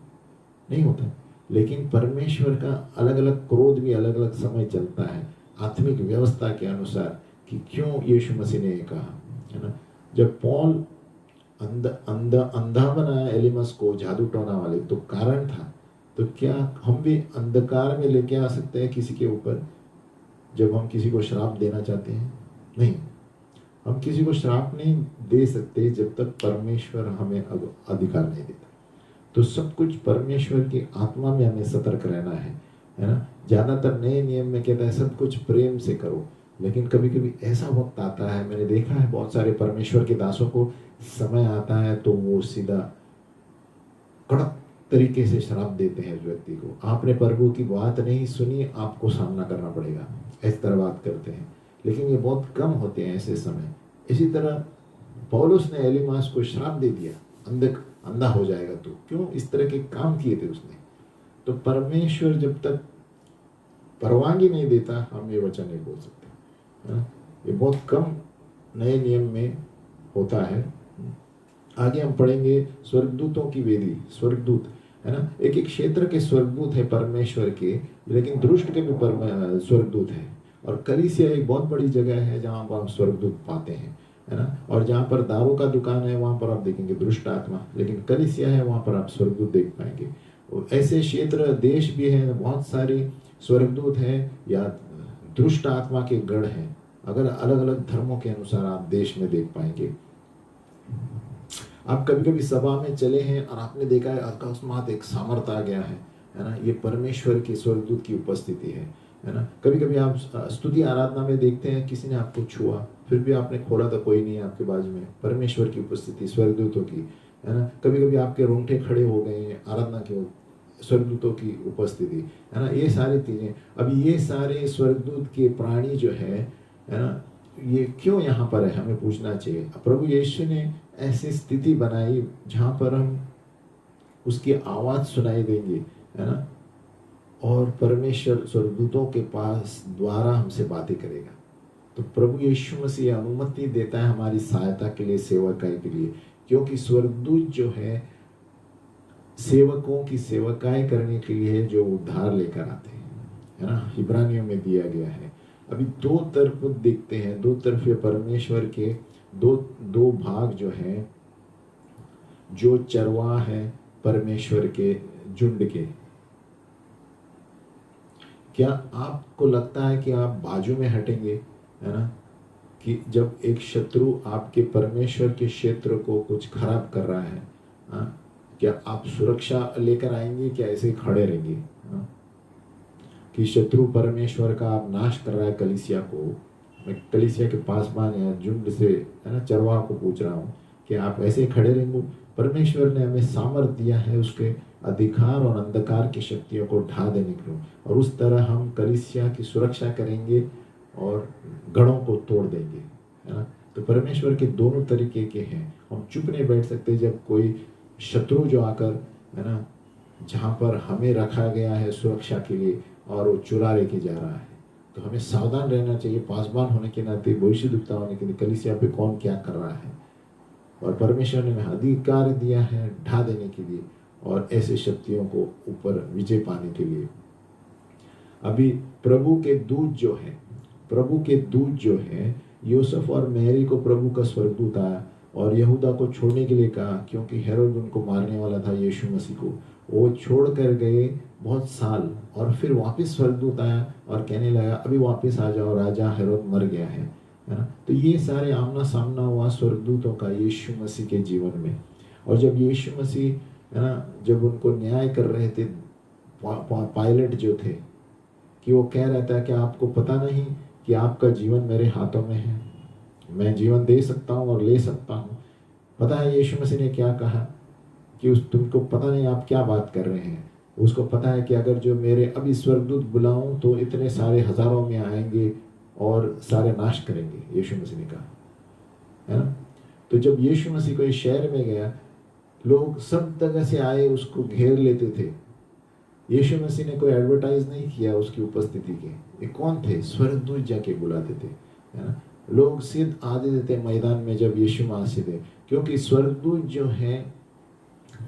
नहीं होता। लेकिन परमेश्वर का अलग अलग क्रोध भी अलग अलग समय चलता है। आत्मिक व्यवस्था के अनुसार कि क्यों यीशु मसीह ने ये कहा, है ना। जब पॉल अंधा बनाया एलिमस को, जादू टोना वाले, तो कारण था। तो क्या हम भी अंधकार में लेके आ सकते हैं किसी के ऊपर जब हम किसी को श्राप देना चाहते हैं? नहीं, हम किसी को श्राप नहीं दे सकते जब तक परमेश्वर हमें अधिकार नहीं देता। तो सब कुछ परमेश्वर की आत्मा में हमें सतर्क रहना है ना। ज्यादातर नए नियम में कहता है सब कुछ प्रेम से करो, लेकिन कभी कभी ऐसा वक्त आता है, मैंने देखा है बहुत सारे परमेश्वर के दासों को, समय आता है तो वो सीधा कड़क तरीके से श्राप देते हैं उस व्यक्ति को। आपने प्रभु की बात नहीं सुनी, आपको सामना करना पड़ेगा, इस तरह बात करते हैं। लेकिन ये बहुत कम होते हैं ऐसे समय। इसी तरह पौलुस ने एलीमास को श्राप दे दिया, अंधा हो जाएगा। तो क्यों इस तरह के काम किए थे उसने? तो परमेश्वर जब तक परवानगी नहीं देता हम ये वचन नहीं बोल सकते, है ना। ये बहुत कम नए नियम में होता है। आगे हम पढ़ेंगे स्वर्गदूतों की वेदी, स्वर्गदूत, है ना। एक एक क्षेत्र के स्वर्गदूत है परमेश्वर के, लेकिन दुष्ट के भी स्वर्गदूत है। और कलीसिया एक बहुत बड़ी जगह है जहाँ पर हम स्वर्गदूत पाते हैं, है ना। और जहाँ पर दारू का दुकान है वहाँ पर आप देखेंगे दुष्ट आत्मा, लेकिन कलीसिया है वहाँ पर आप स्वर्गदूत देख पाएंगे। ऐसे क्षेत्र देश भी है, बहुत सारी स्वर्गदूत हैं या दुष्ट आत्मा के गढ़ हैं। अगर अलग अलग धर्मों के अनुसार आप देश में देख पाएंगे। आप कभी कभी सभा में चले हैं और आपने देखा है अकस्मात एक सामर्थ आ गया है ना। ये परमेश्वर की स्वर्गदूत की उपस्थिति है ना। कभी कभी आप स्तुति आराधना में देखते हैं किसी ने आपको छुआ, फिर भी आपने खोला तो कोई नहीं है आपके बाजू में, परमेश्वर की उपस्थिति, स्वर्गदूतों की, है ना। कभी कभी आपके रोंगटे खड़े हो गए हैं आराधना के, स्वर्गदूतों की उपस्थिति, है ना। ये सारी चीजें, अभी ये सारे स्वर्गदूत के प्राणी जो है ना, ये क्यों यहाँ पर है हमें पूछना चाहिए। प्रभु यीशु ने ऐसी स्थिति बनाई जहाँ पर हम उसकी आवाज सुनाई देंगे, है ना। और परमेश्वर स्वर्गदूतों के पास द्वारा हमसे बातें करेगा। तो प्रभु यीशु मसीह अनुमति देता है हमारी सहायता के लिए, सेवकाई के लिए, क्योंकि स्वर्गदूत जो है सेवकों की सेवकाई करने के लिए जो उद्धार लेकर आते हैं, है ना। इब्रानियों में दिया गया है। अभी दो तरफ देखते हैं, दो तरफ परमेश्वर के दो भाग जो हैं, जो चरवाह है परमेश्वर के झुंड के। क्या आपको लगता है कि आप बाजू में हटेंगे, है ना, कि जब एक शत्रु आपके परमेश्वर के क्षेत्र को कुछ खराब कर रहा है, हाँ, क्या आप सुरक्षा लेकर आएंगे, क्या ऐसे ही खड़े रहेंगे? हाँ? कि शत्रु परमेश्वर का आप नाश कर रहा है कलीसिया को। मैं कलीसिया के पासवान या झुंड से, है ना, चरवाह को पूछ रहा हूँ कि आप ऐसे ही खड़े रहेंगे? परमेश्वर ने हमें सामर्थ दिया है उसके अधिकार और अंधकार की शक्तियों को ढा देने के लिए, और उस तरह हम कलीसिया की सुरक्षा करेंगे और गढ़ों को तोड़ देंगे, है ना। तो परमेश्वर के दोनों तरीके के हैं। हम चुप नहीं बैठ सकते जब कोई शत्रु जो आकर, है ना, जहाँ पर हमें रखा गया है सुरक्षा के लिए, और वो चुरा लेके जा रहा है। तो हमें सावधान रहना चाहिए, पासवान होने के नाते, भविष्यद्वक्ता होने के लिए, कलीसिया पे कौन क्या कर रहा है। और परमेश्वर ने हमें अधिकार दिया है ढा देने के लिए और ऐसे शक्तियों को ऊपर विजय पाने के लिए। अभी प्रभु के दूत जो है यूसुफ और मैरी को प्रभु का स्वर्गदूत आया और यहूदा को छोड़ने के लिए कहा, क्योंकि हेरोद उनको मारने वाला था यीशु मसीह को। वो छोड़ कर गए बहुत साल, और फिर वापस स्वर्गदूत आया और कहने लगा अभी वापस आ जाओ, राजा हेरोद मर गया है ना। तो ये सारे आमना सामना हुआ स्वर्गदूतों का यीशु मसीह के जीवन में। और जब यीशु मसीह, है ना, जब उनको न्याय कर रहे थे, पायलट जो थे, कि वो कह रहा था कि आपको पता नहीं कि आपका जीवन मेरे हाथों में है, मैं जीवन दे सकता हूँ और ले सकता हूँ। पता है यीशु मसीह ने क्या कहा कि तुमको पता नहीं आप क्या बात कर रहे हैं। उसको पता है कि अगर जो मेरे अभी स्वर्गदूत बुलाऊं तो इतने सारे हजारों में आएंगे और सारे नाश करेंगे, यीशु मसीह ने कहा, है ना। तो जब यीशु मसीह को इस शहर में गया, लोग सब जगह से आए उसको घेर लेते थे। यीशु मसीह ने कोई एडवर्टाइज नहीं किया उसकी उपस्थिति के। ये कौन थे? स्वर्गदूत जाके बुलाते थे, है ना। लोग सिद्ध आ देते थे मैदान में जब यीशु मसीह थे, क्योंकि स्वर्गदूत जो है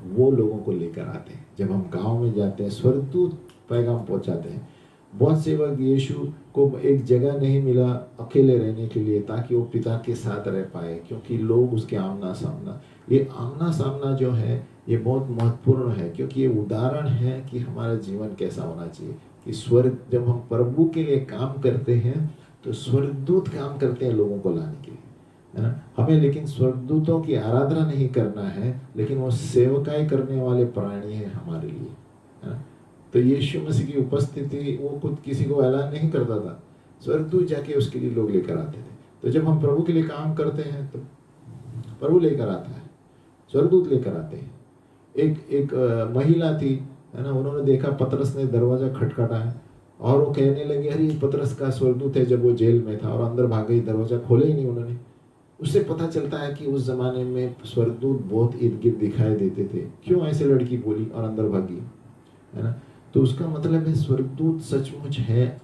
वो लोगों को लेकर आते हैं। जब हम गांव में जाते हैं, स्वर्गदूत पैगाम पहुंचाते हैं। बहुत से वक्त यीशु को एक जगह नहीं मिला अकेले रहने के लिए ताकि वो पिता के साथ रह पाए, क्योंकि लोग उसके आमना सामना, ये आमना सामना जो है ये बहुत महत्वपूर्ण है, क्योंकि ये उदाहरण है कि हमारा जीवन कैसा होना चाहिए। कि स्वर्ग, जब हम प्रभु के लिए काम करते हैं तो स्वर्गदूत काम करते हैं लोगों को लाने के लिए, है ना। हमें लेकिन स्वर्गदूतों की आराधना नहीं करना है, लेकिन वो सेवकाई करने वाले प्राणी हैं हमारे लिए, है ना। तो यीशु मसीह की उपस्थिति वो खुद किसी को ऐलान नहीं करता था, स्वर्गदूत जाके उसके लिए लोग लेकर आते थे। तो जब हम प्रभु के लिए काम करते हैं तो प्रभु लेकर आता है, स्वर्गदूत लेकर आते हैं। एक महिला थी, है ना, उन्होंने देखा पतरस ने दरवाजा खटखटाया और वो कहने लगे अरे पतरस का स्वर्गदूत है, जब वो जेल में था, और अंदर भाग गई, दरवाजा खोले ही नहीं उन्होंने। उससे पता चलता है कि उस जमाने में स्वर्गदूत बहुत इर्द गिर्द दिखाई देते थे। क्यों ऐसे लड़की बोली और अंदर भागी, है ना। तो उसका मतलब है स्वर्गदूत सचमुच है,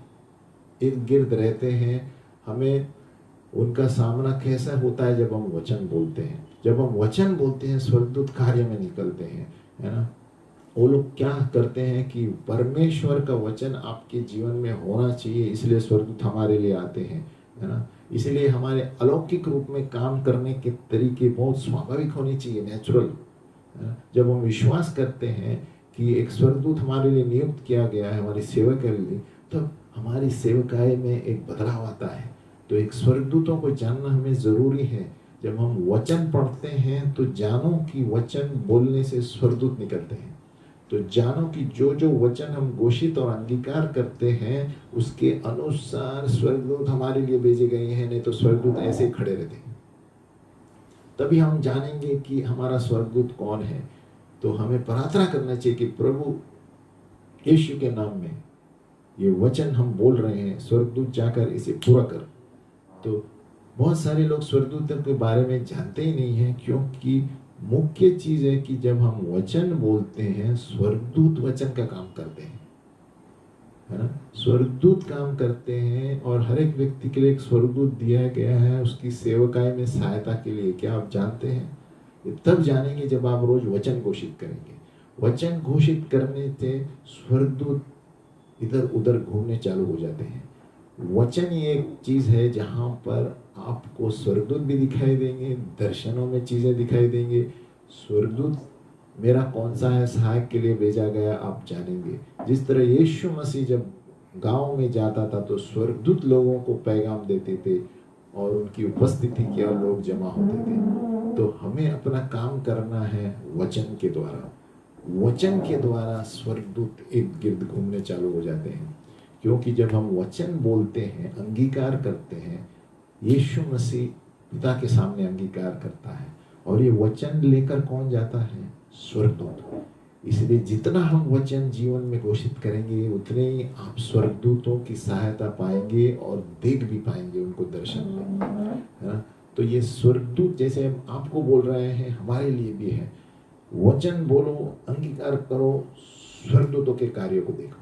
इर्द गिर्द रहते हैं। हमें उनका सामना कैसा होता है जब हम वचन बोलते हैं। जब हम वचन बोलते हैं स्वर्गदूत कार्य में निकलते हैं, है ना। वो लोग क्या करते हैं कि परमेश्वर का वचन आपके जीवन में होना चाहिए, इसलिए स्वर्गदूत हमारे लिए आते हैं, है ना। इसलिए हमारे अलौकिक रूप में काम करने के तरीके बहुत स्वाभाविक होने चाहिए, नेचुरल। जब हम विश्वास करते हैं कि एक स्वर्गदूत हमारे लिए नियुक्त किया गया है हमारी सेवा के लिए, तब हमारी सेवकाई में एक बदलाव आता है। तो एक स्वर्गदूतों को जानना हमें ज़रूरी है। जब हम वचन पढ़ते हैं तो जानो कि वचन बोलने से स्वर्गदूत निकलते हैं। तो जानो कि जो जो वचन हम घोषित और अंगीकार करते हैं उसके अनुसार स्वर्गदूत हमारे लिए भेजे गए हैं, नहीं तो स्वर्गदूत ऐसे ही खड़े रहते हैं। तभी हम जानेंगे कि हमारा स्वर्गदूत कौन है। तो हमें प्रार्थना करना चाहिए कि प्रभु यीशु के नाम में ये वचन हम बोल रहे हैं, स्वर्गदूत जाकर इसे पूरा कर। तो बहुत सारे लोग स्वर्गदूतों के बारे में जानते ही नहीं हैं, क्योंकि मुख्य चीज है कि जब हम वचन बोलते हैं स्वर्गदूत वचन का काम करते हैं, है ना। स्वर्गदूत काम करते हैं और हर एक व्यक्ति के लिए एक स्वर्गदूत दिया गया है उसकी सेवकाई में सहायता के लिए। क्या आप जानते हैं? ये तब जानेंगे जब आप रोज वचन घोषित करेंगे। वचन घोषित करने से स्वर्गदूत इधर उधर घूमने चालू हो जाते हैं। वचन ही एक चीज है जहां पर आपको स्वर्गदूत भी दिखाई देंगे, दर्शनों में चीजें दिखाई देंगे। स्वर्गदूत मेरा कौन सा है सहायक के लिए भेजा गया आप जानेंगे। जिस तरह यीशु मसीह जब गांव में जाता था तो स्वर्गदूत लोगों को पैगाम देते थे और उनकी उपस्थिति के लोग जमा होते थे। तो हमें अपना काम करना है वचन के द्वारा। वचन के द्वारा स्वर्गदूत इर्द गिर्द घूमने चालू हो जाते हैं, क्योंकि जब हम वचन बोलते हैं, अंगीकार करते हैं, यीशु मसीह पिता के सामने अंगीकार करता है और ये वचन लेकर कौन जाता है? स्वर्गदूत। इसलिए जितना हम वचन जीवन में घोषित करेंगे उतने ही आप स्वर्गदूतों की सहायता पाएंगे और देख भी पाएंगे उनको दर्शन में, है ना। तो ये स्वर्गदूत जैसे हम आपको बोल रहे हैं हमारे लिए भी है। वचन बोलो, अंगीकार करो, स्वर्गदूतों के कार्यों को देखो,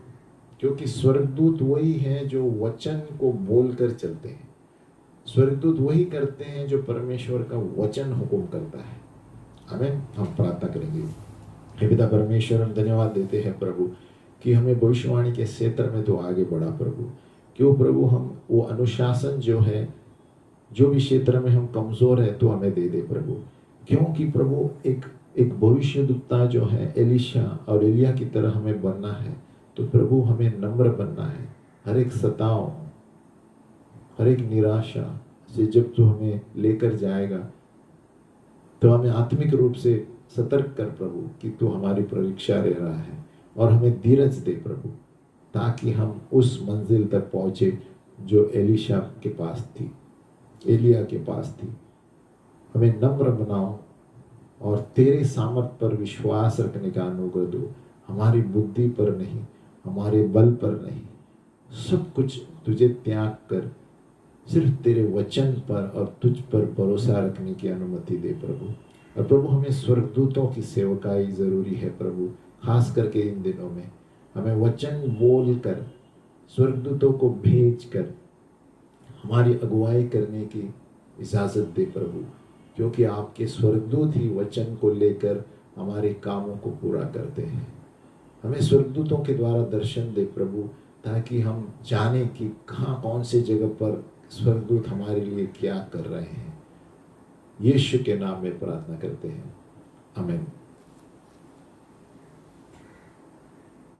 क्योंकि स्वर्गदूत वही है जो वचन को बोलकर चलते हैं। स्वर्गदूत वही करते हैं जो परमेश्वर का वचन हुकुम करता है। आमीन। हम प्रार्थना करेंगे। हे पिता परमेश्वर, हम धन्यवाद देते हैं प्रभु कि हमें भविष्यवाणी के क्षेत्र में तो आगे बढ़ा प्रभु। क्यों प्रभु, हम वो अनुशासन जो है, जो भी क्षेत्र में हम कमजोर है तो हमें दे दे प्रभु। क्योंकि प्रभु एक भविष्यद्वक्ता जो है एलिशा और एलिया की तरह हमें बनना है। तो प्रभु हमें नम्र बनना है। हर एक सताव, हर एक निराशा से जब तू हमें लेकर जाएगा तो हमें आत्मिक रूप से सतर्क कर प्रभु कि तू हमारी परीक्षा ले रहा है, और हमें धीरज दे प्रभु, ताकि हम उस मंजिल तक पहुंचे जो एलिशा के पास थी, एलिया के पास थी। हमें नम्र बनाओ और तेरे सामर्थ पर विश्वास रखने का अनुग्रह दो। हमारी बुद्धि पर नहीं, हमारे बल पर नहीं, सब कुछ तुझे त्याग कर सिर्फ तेरे वचन पर और तुझ पर भरोसा रखने की अनुमति दे प्रभु। और प्रभु हमें स्वर्गदूतों की सेवकाई जरूरी है प्रभु, खास करके इन दिनों में हमें वचन बोल कर, स्वर्गदूतों को भेज कर हमारी अगुवाई करने की इजाजत दे प्रभु, क्योंकि आपके स्वर्गदूत ही वचन को लेकर हमारे कामों को पूरा करते हैं। हमें स्वर्गदूतों के द्वारा दर्शन दे प्रभु, ताकि हम जानें कि कहाँ कौन से जगह पर स्वर्गदूत हमारे लिए क्या कर रहे हैं। यीशु के नाम में प्रार्थना करते हैं, आमीन।